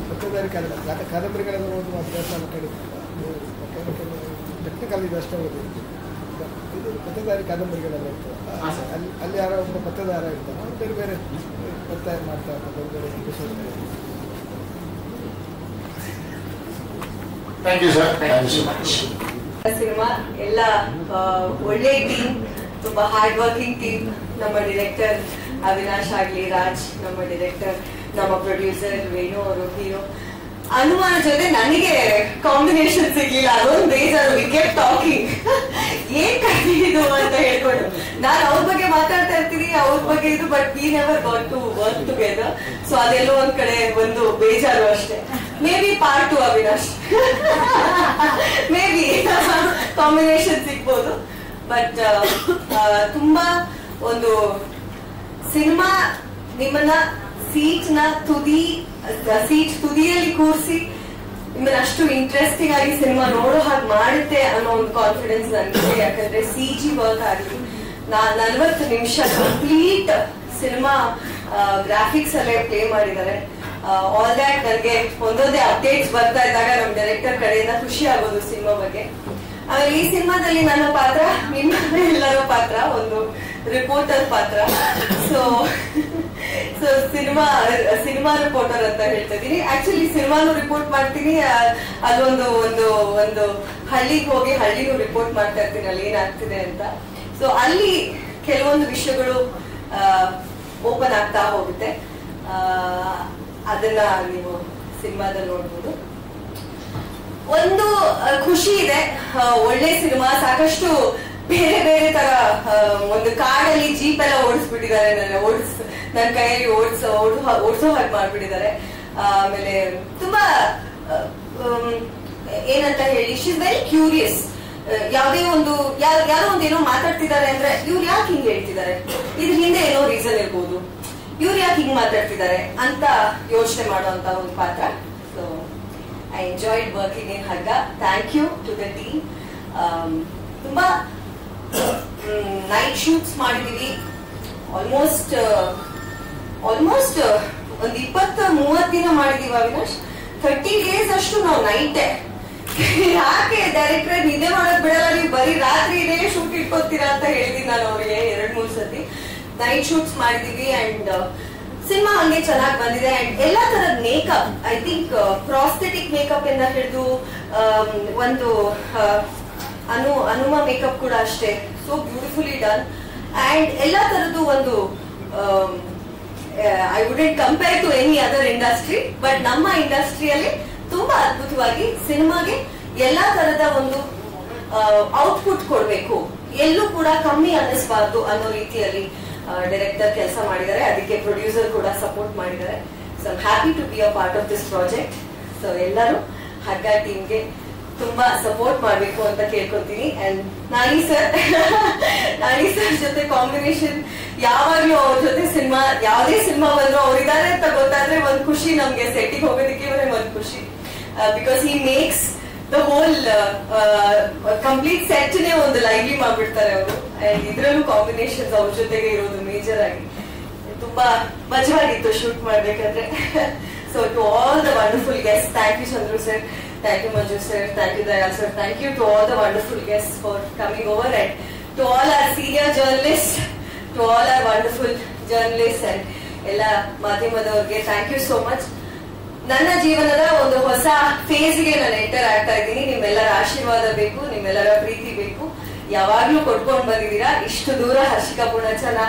ಪತ್ತೇದಾರಿ ಕಾದಂಬರಿ. ಯಾಕೆ ಕಾದಂಬರಿಗಳನ್ನು ಓದುವ ಅಭ್ಯಾಸ ಟೆಕ್ನಿಕಲ್ ಇದು ಅಷ್ಟೇ ಓದಿದೆ. ಇದು ಪತ್ತೇದಾರಿ ಕಾದಂಬರಿಗಳೆಲ್ಲ ಇರ್ತದೆ. ಅಲ್ಲಿ ಯಾರೋ ಒಬ್ಬ ಪತ್ತೇದಾರ ಇರ್ತಾನೆ, ಅವ್ರು ಬೇರೆ ಬೇರೆ ಪತ್ತಾಯ ಮಾಡ್ತಾ ಇರ್ತಾರೆ, ಬೇರೆ ಬೇರೆ ವಿಷಯ. Thank you sir, thank you so much. Cinema ಎಲ್ಲ ಒಳ್ಳೆ ಟೀಮ್, ತುಂಬಾ ಹಾರ್ಡ್ ವರ್ಕಿಂಗ್ ಟೀಮ್. ನಮ್ಮ ಡೈರೆಕ್ಟರ್ ಅವಿನಾಶ್ ಆಗ್ಲಿ, ರಾಜ್ ನಮ್ಮ ಡೈರೆಕ್ಟರ್, ನಮ್ಮ ಪ್ರೊಡ್ಯೂಸರ್ ವೇಣು ಅವರು ಹೀರೋ. ಅನುಮಾನ ಜೊತೆ ನನಗೆ ಕಾಂಬಿನೇಷನ್ ಸಿಗ್ಲಿಲ್ಲ, ಅದೊಂದು ಬೇಜಾರು. ವಿ ಕೆಪ್ ಟಾಕಿಂಗ್, ಏನ್ ಕಥೆ ಇದು ಅಂತ ಹೇಳ್ಕೊಂಡು ನಾನು ಅವ್ರ ಬಗ್ಗೆ ಮಾತಾಡ್ತಾ ಇರ್ತೀನಿ, ಅವ್ರ ಬಗ್ಗೆ ಇದು, but we never got to work together. So ಅದೆಲ್ಲೋ ಒಂದ್ ಕಡೆ ಒಂದು ಬೇಜಾರು ಅಷ್ಟೇ. Maybe part 2 Avinash, maybe combination ಸಿಗ್ಬೋದು. ಬಟ್ ತುಂಬಾ ಒಂದು ಸಿನಿಮಾ ನಿಮ್ಮನ್ನ ಸೀಟ್ ತುದಿಯಲ್ಲಿ ಕೂರಿಸಿ ನಿಮ್ಮನ್ನ ಅಷ್ಟು ಇಂಟ್ರೆಸ್ಟಿಂಗ್ ಆಗಿ ಸಿನಿಮಾ ನೋಡೋ ಹಾಗೆ ಮಾಡುತ್ತೆ ಅನ್ನೋ ಒಂದು ಕಾನ್ಫಿಡೆನ್ಸ್ ನನಗೆ. ಯಾಕಂದ್ರೆ CG ವರ್ಕ್ ಆಗಲಿ, 40 ನಿಮಿಷ ಕಂಪ್ಲೀಟ್ ಸಿನಿಮಾ ಗ್ರಾಫಿಕ್ಸ್ ಅಲ್ಲೇ ಪ್ಲೇ ಮಾಡಿದ್ದಾರೆ. ಆಲ್ ದ್ಯಾಟ್ ನನಗೆ ಒಂದೊಂದೇ ಅಪ್ಡೇಟ್ಸ್ ಬರ್ತಾ ಇದ್ದಾಗ ನಮ್ಮ ಡೈರೆಕ್ಟರ್ ಕಡೆಯಿಂದ ಖುಷಿ ಆಗೋದು ಸಿನಿಮಾ ಬಗ್ಗೆ. ಆಮೇಲೆ ಈ ಸಿನಿಮಾದಲ್ಲಿ ನನ್ನ ಪಾತ್ರ, ನಿಮ್ಮ ಎಲ್ಲರ ಪಾತ್ರ ಒಂದು ರಿಪೋರ್ಟರ್ ಪಾತ್ರ. ಸೊ ಸಿನಿಮಾ ರಿಪೋರ್ಟರ್ ಅಂತ ಹೇಳ್ತಾ ಇದೀನಿ. ಆಕ್ಚುಲಿ ಸಿನಿಮಾನು ರಿಪೋರ್ಟ್ ಮಾಡ್ತೀನಿ, ಅದೊಂದು ಒಂದು ಹಳ್ಳಿಗೆ ಹೋಗಿ ಹಳ್ಳಿನೂ ರಿಪೋರ್ಟ್ ಮಾಡ್ತಾ ಇರ್ತೀನಿ, ಅಲ್ಲಿ ಏನಾಗ್ತಿದೆ ಅಂತ. ಸೊ ಅಲ್ಲಿ ಕೆಲವೊಂದು ವಿಷಯಗಳು ಓಪನ್ ಆಗ್ತಾ ಹೋಗುತ್ತೆ, ಅದನ್ನ ನೀವು ಸಿನಿಮಾದಲ್ಲಿ ನೋಡ್ಬೋದು. ಒಂದು ಖುಷಿ ಇದೆ, ಒಳ್ಳೆ ಸಿನಿಮಾ, ಸಾಕಷ್ಟು ಬೇರೆ ಬೇರೆ ತರ. ಒಂದು ಕಾಡಲ್ಲಿ ಜೀಪ್ ಎಲ್ಲ ಓಡಿಸ್ಬಿಟ್ಟಿದ್ದಾರೆ, ನನ್ನ ಕೈಯಲ್ಲಿ ಓಡಿಸೋ ಹಾಗೆ ಮಾಡ್ಬಿಟ್ಟಿದ್ದಾರೆ. ಆಮೇಲೆ ತುಂಬಾ ಏನಂತ ಹೇಳಿ, ಶಿ ಇಸ್ ವೆರಿ ಕ್ಯೂರಿಯಸ್. ಯಾವುದೇ ಒಂದು ಯಾರೋ ಒಂದೇನೋ ಮಾತಾಡ್ತಿದ್ದಾರೆ ಅಂದ್ರೆ ಇವ್ರು ಯಾಕೆ ಹಿಂಗ್ ಹೇಳ್ತಿದ್ದಾರೆ, ಇದ್ರ ಹಿಂದೆ ಏನೋ ರೀಸನ್ ಇರ್ಬೋದು, ಇವ್ರು ಯಾಕೆ ಹಿಂಗ್ ಮಾತಾಡ್ತಿದ್ದಾರೆ ಅಂತ ಯೋಚನೆ ಮಾಡುವಂತ ಒಂದು ಪಾತ್ರ. So I enjoyed working in Hagga. Thank you to the team. ತುಂಬಾ ನೈಟ್ ಶೂಟ್ಸ್ ಮಾಡಿದೀವಿ. ಆಲ್ಮೋಸ್ಟ್ ಒಂದು 20-30 ದಿನ ಮಾಡಿದೀವಿ ಅವಿನಾಶ್. 30 days ಅಷ್ಟು ನಾವು ನೈಟೇ. ಯಾಕೆ ಡೈರೆಕ್ಟರ್ ನಿದ್ದೆ ಮಾಡೋದ್ ಬಿಡಲ್ಲ, ನೀವು ಬರೀ ರಾತ್ರಿ ಇದೇ ಶೂಟ್ ಇಟ್ಕೊತೀರಾ ಅಂತ ಹೇಳಿದೀನಿ ನಾನು ಅವ್ರಿಗೆ 2-3 ಸತಿ. ನೈಟ್ ಶೂಟ್ಸ್ ಮಾಡಿದೀವಿ ಅಂಡ್ ಸಿನಿಮಾ ಹಂಗೆ ಚೆನ್ನಾಗಿ ಬಂದಿದೆ. ಅಂಡ್ ಎಲ್ಲಾ ತರದ makeup, I think prosthetic makeup ಇಂದ ಹಿಡಿದು ಒಂದು ಅನುಮ ಮೇಕಪ್ ಕೂಡ ಅಷ್ಟೇ, ಸೋ ಬ್ಯೂಟಿಫುಲಿ ಡನ್. ಅಂಡ್ ಎಲ್ಲಾ ತರದ್ದು ಒಂದು I wouldn't compare to any other industry, but ನಮ್ಮ ಇಂಡಸ್ಟ್ರಿಯಲ್ಲಿ ತುಂಬಾ ಅದ್ಭುತವಾಗಿ ಸಿನಿಮಾಗೆ ಎಲ್ಲಾ ತರದ ಒಂದು ಔಟ್ಪುಟ್ ಕೊಡ್ಬೇಕು, ಎಲ್ಲೂ ಕೂಡ ಕಮ್ಮಿ ಅನ್ನಿಸಬಾರ್ದು ಅನ್ನೋ ರೀತಿಯಲ್ಲಿ ಡೈರೆಕ್ಟರ್ ಕೆಲಸ ಮಾಡಿದ್ದಾರೆ. ಅದಕ್ಕೆ ಪ್ರೊಡ್ಯೂಸರ್ ಕೂಡ ಸಪೋರ್ಟ್ ಮಾಡಿದ್ದಾರೆ. So I am happy to be a part of this project. So ಎಲ್ಲರೂ ಹಗ್ಗ ಟೀಮ್ಗೆ ತುಂಬಾ ಸಪೋರ್ಟ್ ಮಾಡ್ಬೇಕು ಅಂತ ಕೇಳ್ಕೊತೀನಿ. ಅಂಡ್ ನಾನಿ ಸರ್ ಜೊತೆ ಕಾಂಬಿನೇಷನ್ ಯಾವಾಗ್ಲೂ ಅವ್ರ ಜೊತೆ ಸಿನಿಮಾ, ಯಾವುದೇ ಸಿನಿಮಾ ಬಂದ್ರು ಅವ್ರಿದ್ದಾರೆ ಅಂತ ಗೊತ್ತಾದ್ರೆ ಒಂದ್ ಖುಷಿ ನಮ್ಗೆ. ಸೆಟ್ಟಿಗೆ ಹೋಗೋದಕ್ಕೆ ಒಂದ್ ಖುಷಿ, because he makes the whole complete ಸೆಟ್ನೇ ಒಂದು ಲೈವ್ಲಿ ಮಾಡ್ಬಿಡ್ತಾರೆ ಅವರು. ಅಂಡ್ ಇದ್ರಲ್ಲೂ ಕಾಂಬಿನೇಷನ್ಸ್ ಅವ್ರ ಜೊತೆಗೆ ಇರೋದು ಮೇಜರ್ ಆಗಿ ತುಂಬಾ ಮಜವಾಗಿತ್ತು ಶೂಟ್ ಮಾಡ್ಬೇಕಾದ್ರೆ. So to all the wonderful guest, thank you Chandru sir, thank you Manju sir, thank you Dayal sir, thank you to all the wonderful guest for coming over and to all our senior journalist, to all our wonderful journalist and ಎಲ್ಲ ಮಾಧ್ಯಮದವ್ರಿಗೆ thank you so much. ನನ್ನ ಜೀವನದ ಒಂದು ಹೊಸ ಫೇಸ್ಗೆ ನಾನು enter ಆಗ್ತಾ ಇದ್ದೀನಿ. ನಿಮ್ಮೆಲ್ಲರ ಆಶೀರ್ವಾದ ಬೇಕು, ನಿಮ್ಮೆಲ್ಲರ ಪ್ರೀತಿ ಬೇಕು. ಯಾವಾಗ್ಲೂ ಕೊಟ್ಕೊಂಡು ಬಂದಿದ್ದೀರಾ. ಇಷ್ಟು ದೂರ ಹರ್ಷಿಕಾ ಪೂರ್ಣಚನ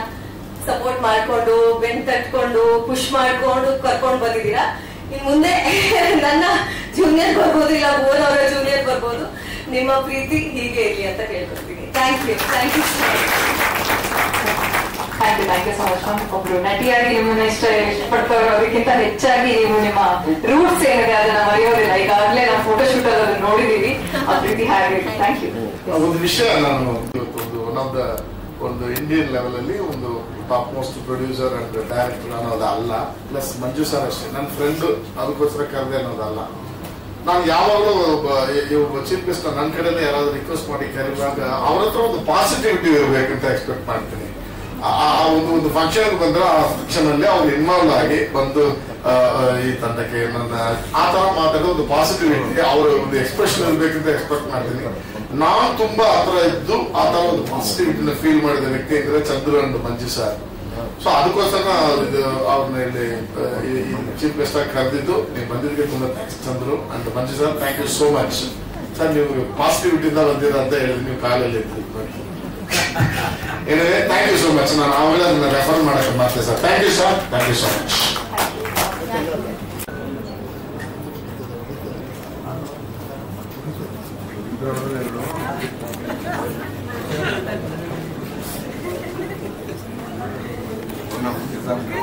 ಸಪೋರ್ಟ್ ಮಾಡ್ಕೊಂಡು, ಬೆನ್ ತಟ್ಕೊಂಡು, ಪುಷ್ ಮಾಡ್ಕೊಂಡು ಕರ್ಕೊಂಡು ಬಂದಿದ್ದೀರಾ. ಇನ್ ಮುಂದೆ ನನ್ನ ಜೂನಿಯರ್ ಬರ್ಬೋದು, ಇಲ್ಲ ಭುವನ್ ಅವರ ಜೂನಿಯರ್ ಬರ್ಬೋದು. ನಿಮ್ಮ ಪ್ರೀತಿ ಹೀಗೆ ಇರಲಿ ಅಂತ ಕೇಳ್ಕೊಳ್ತೀನಿ. Thank you thank you thank you so much ma'am. ಒಬ್ರು ನಟಿಯಾಗಿ ನಿಮ್ಮನ್ನ ಇಷ್ಟಪಡ್ತವ್ರು ಅದಕ್ಕಿಂತ ಹೆಚ್ಚಾಗಿ ನೀವು ನಿಮ್ಮ ರೂಟ್ಸ್ ಏನಿದೆ ಅದನ್ನ ಮರೆಯೋದಿಲ್ಲ. ಈಗಾಗಲೇ ನಾವು ಫೋಟೋಶೂಟ್ ಅಲ್ಲಿ ಅದನ್ನ ನೋಡಿದೀವಿ. ಆ ಪ್ರೀತಿ ಹಾಗೆ. Thank you. ಒಂದು ವಿಷಯ ನಾನು ಒನ್ ಆಫ್ ದ ಒಂದು ಇಂಡಿಯನ್ ಲೆವೆಲ್ ಅಲ್ಲಿ ಒಂದು top most producer and director ಅನ್ನೋದು ಅಲ್ಲ, ಪ್ಲಸ್ ಮಂಜು ಸರ್ ಅಷ್ಟೇ ನನ್ನ ಫ್ರೆಂಡ್, ಅದಕ್ಕೋಸ್ಕರ ಕರೆದೆ ಅನ್ನೋದಲ್ಲ. ನಾನು ಯಾವಾಗಲೂ ಒಬ್ಬ ಚೀಫ್ ಗೆಸ್ಟ್ ನನ್ನ ಕಡೆಯಿಂದ ಯಾರಾದ್ರೂ ರಿಕ್ವೆಸ್ಟ್ ಮಾಡಿ ಕರೆಯುವಾಗ ಅವ್ರ ಹತ್ರ ಒಂದು ಪಾಸಿಟಿವಿಟಿ ಇರಬೇಕಂತ ಎಕ್ಸ್ಪೆಕ್ಟ್ ಮಾಡ್ತೀನಿ. ಆ ಒಂದು ಫಂಕ್ಷನ್ ಬಂದ್ರೆ ಆ ಫಂಕ್ಷನ್ ಅಲ್ಲಿ ಅವ್ರು ಇನ್ವಾಲ್ವ್ ಆಗಿ ಬಂದು ಈ ತಂಡಕ್ಕೆ ನನ್ನ ಆ ತರ ಮಾತಾಡೋ ಒಂದು ಪಾಸಿಟಿವಿಟಿ, ಅವ್ರ ಒಂದು ಎಕ್ಸ್ಪ್ರೆಷನ್ ಇರ್ಬೇಕಂತ ಎಕ್ಸ್ಪೆಕ್ಟ್ ಮಾಡ್ತೀನಿ. ನಾನು ತುಂಬಾ ಆತರ ಇದ್ದು ಆ ತರ ಒಂದು ಪಾಸಿಟಿವಿಟಿನ ಫೀಲ್ ಮಾಡಿದ ವ್ಯಕ್ತಿ ಅಂದ್ರೆ Chandru and Manju sir. So ಅದಕ್ಕೋಸ್ಕರ ಅವ್ರನ್ನ ಇಲ್ಲಿ ಚೀಫ್ ಗೆಸ್ಟ್ ಆಗಿ ಕರೆದಿದ್ದು. ನೀವು ಬಂದಿದ್ದಕ್ಕೆ ತುಂಬಾ thanks Chandru and Manju sir. Thank you so much sir. ನೀವು ಪಾಸಿಟಿವಿಟಿಯಿಂದ ಬಂದಿರ ಅಂತ ಹೇಳಿದ್ರೆ ನೀವು ಕಾಲಲ್ಲಿ ಇದ್ರಿ. ಏನಿದೆ ಥ್ಯಾಂಕ್ ಯು ಸೋ ಮಚ್. ನಾನು ಆವಾಗಲೇ ಅದನ್ನ ರೆಫರ್ ಮಾಡಕ್ಕೆ ಮಾಡ್ತೇನೆ sir. Thank you sir. Thank you so much. Example.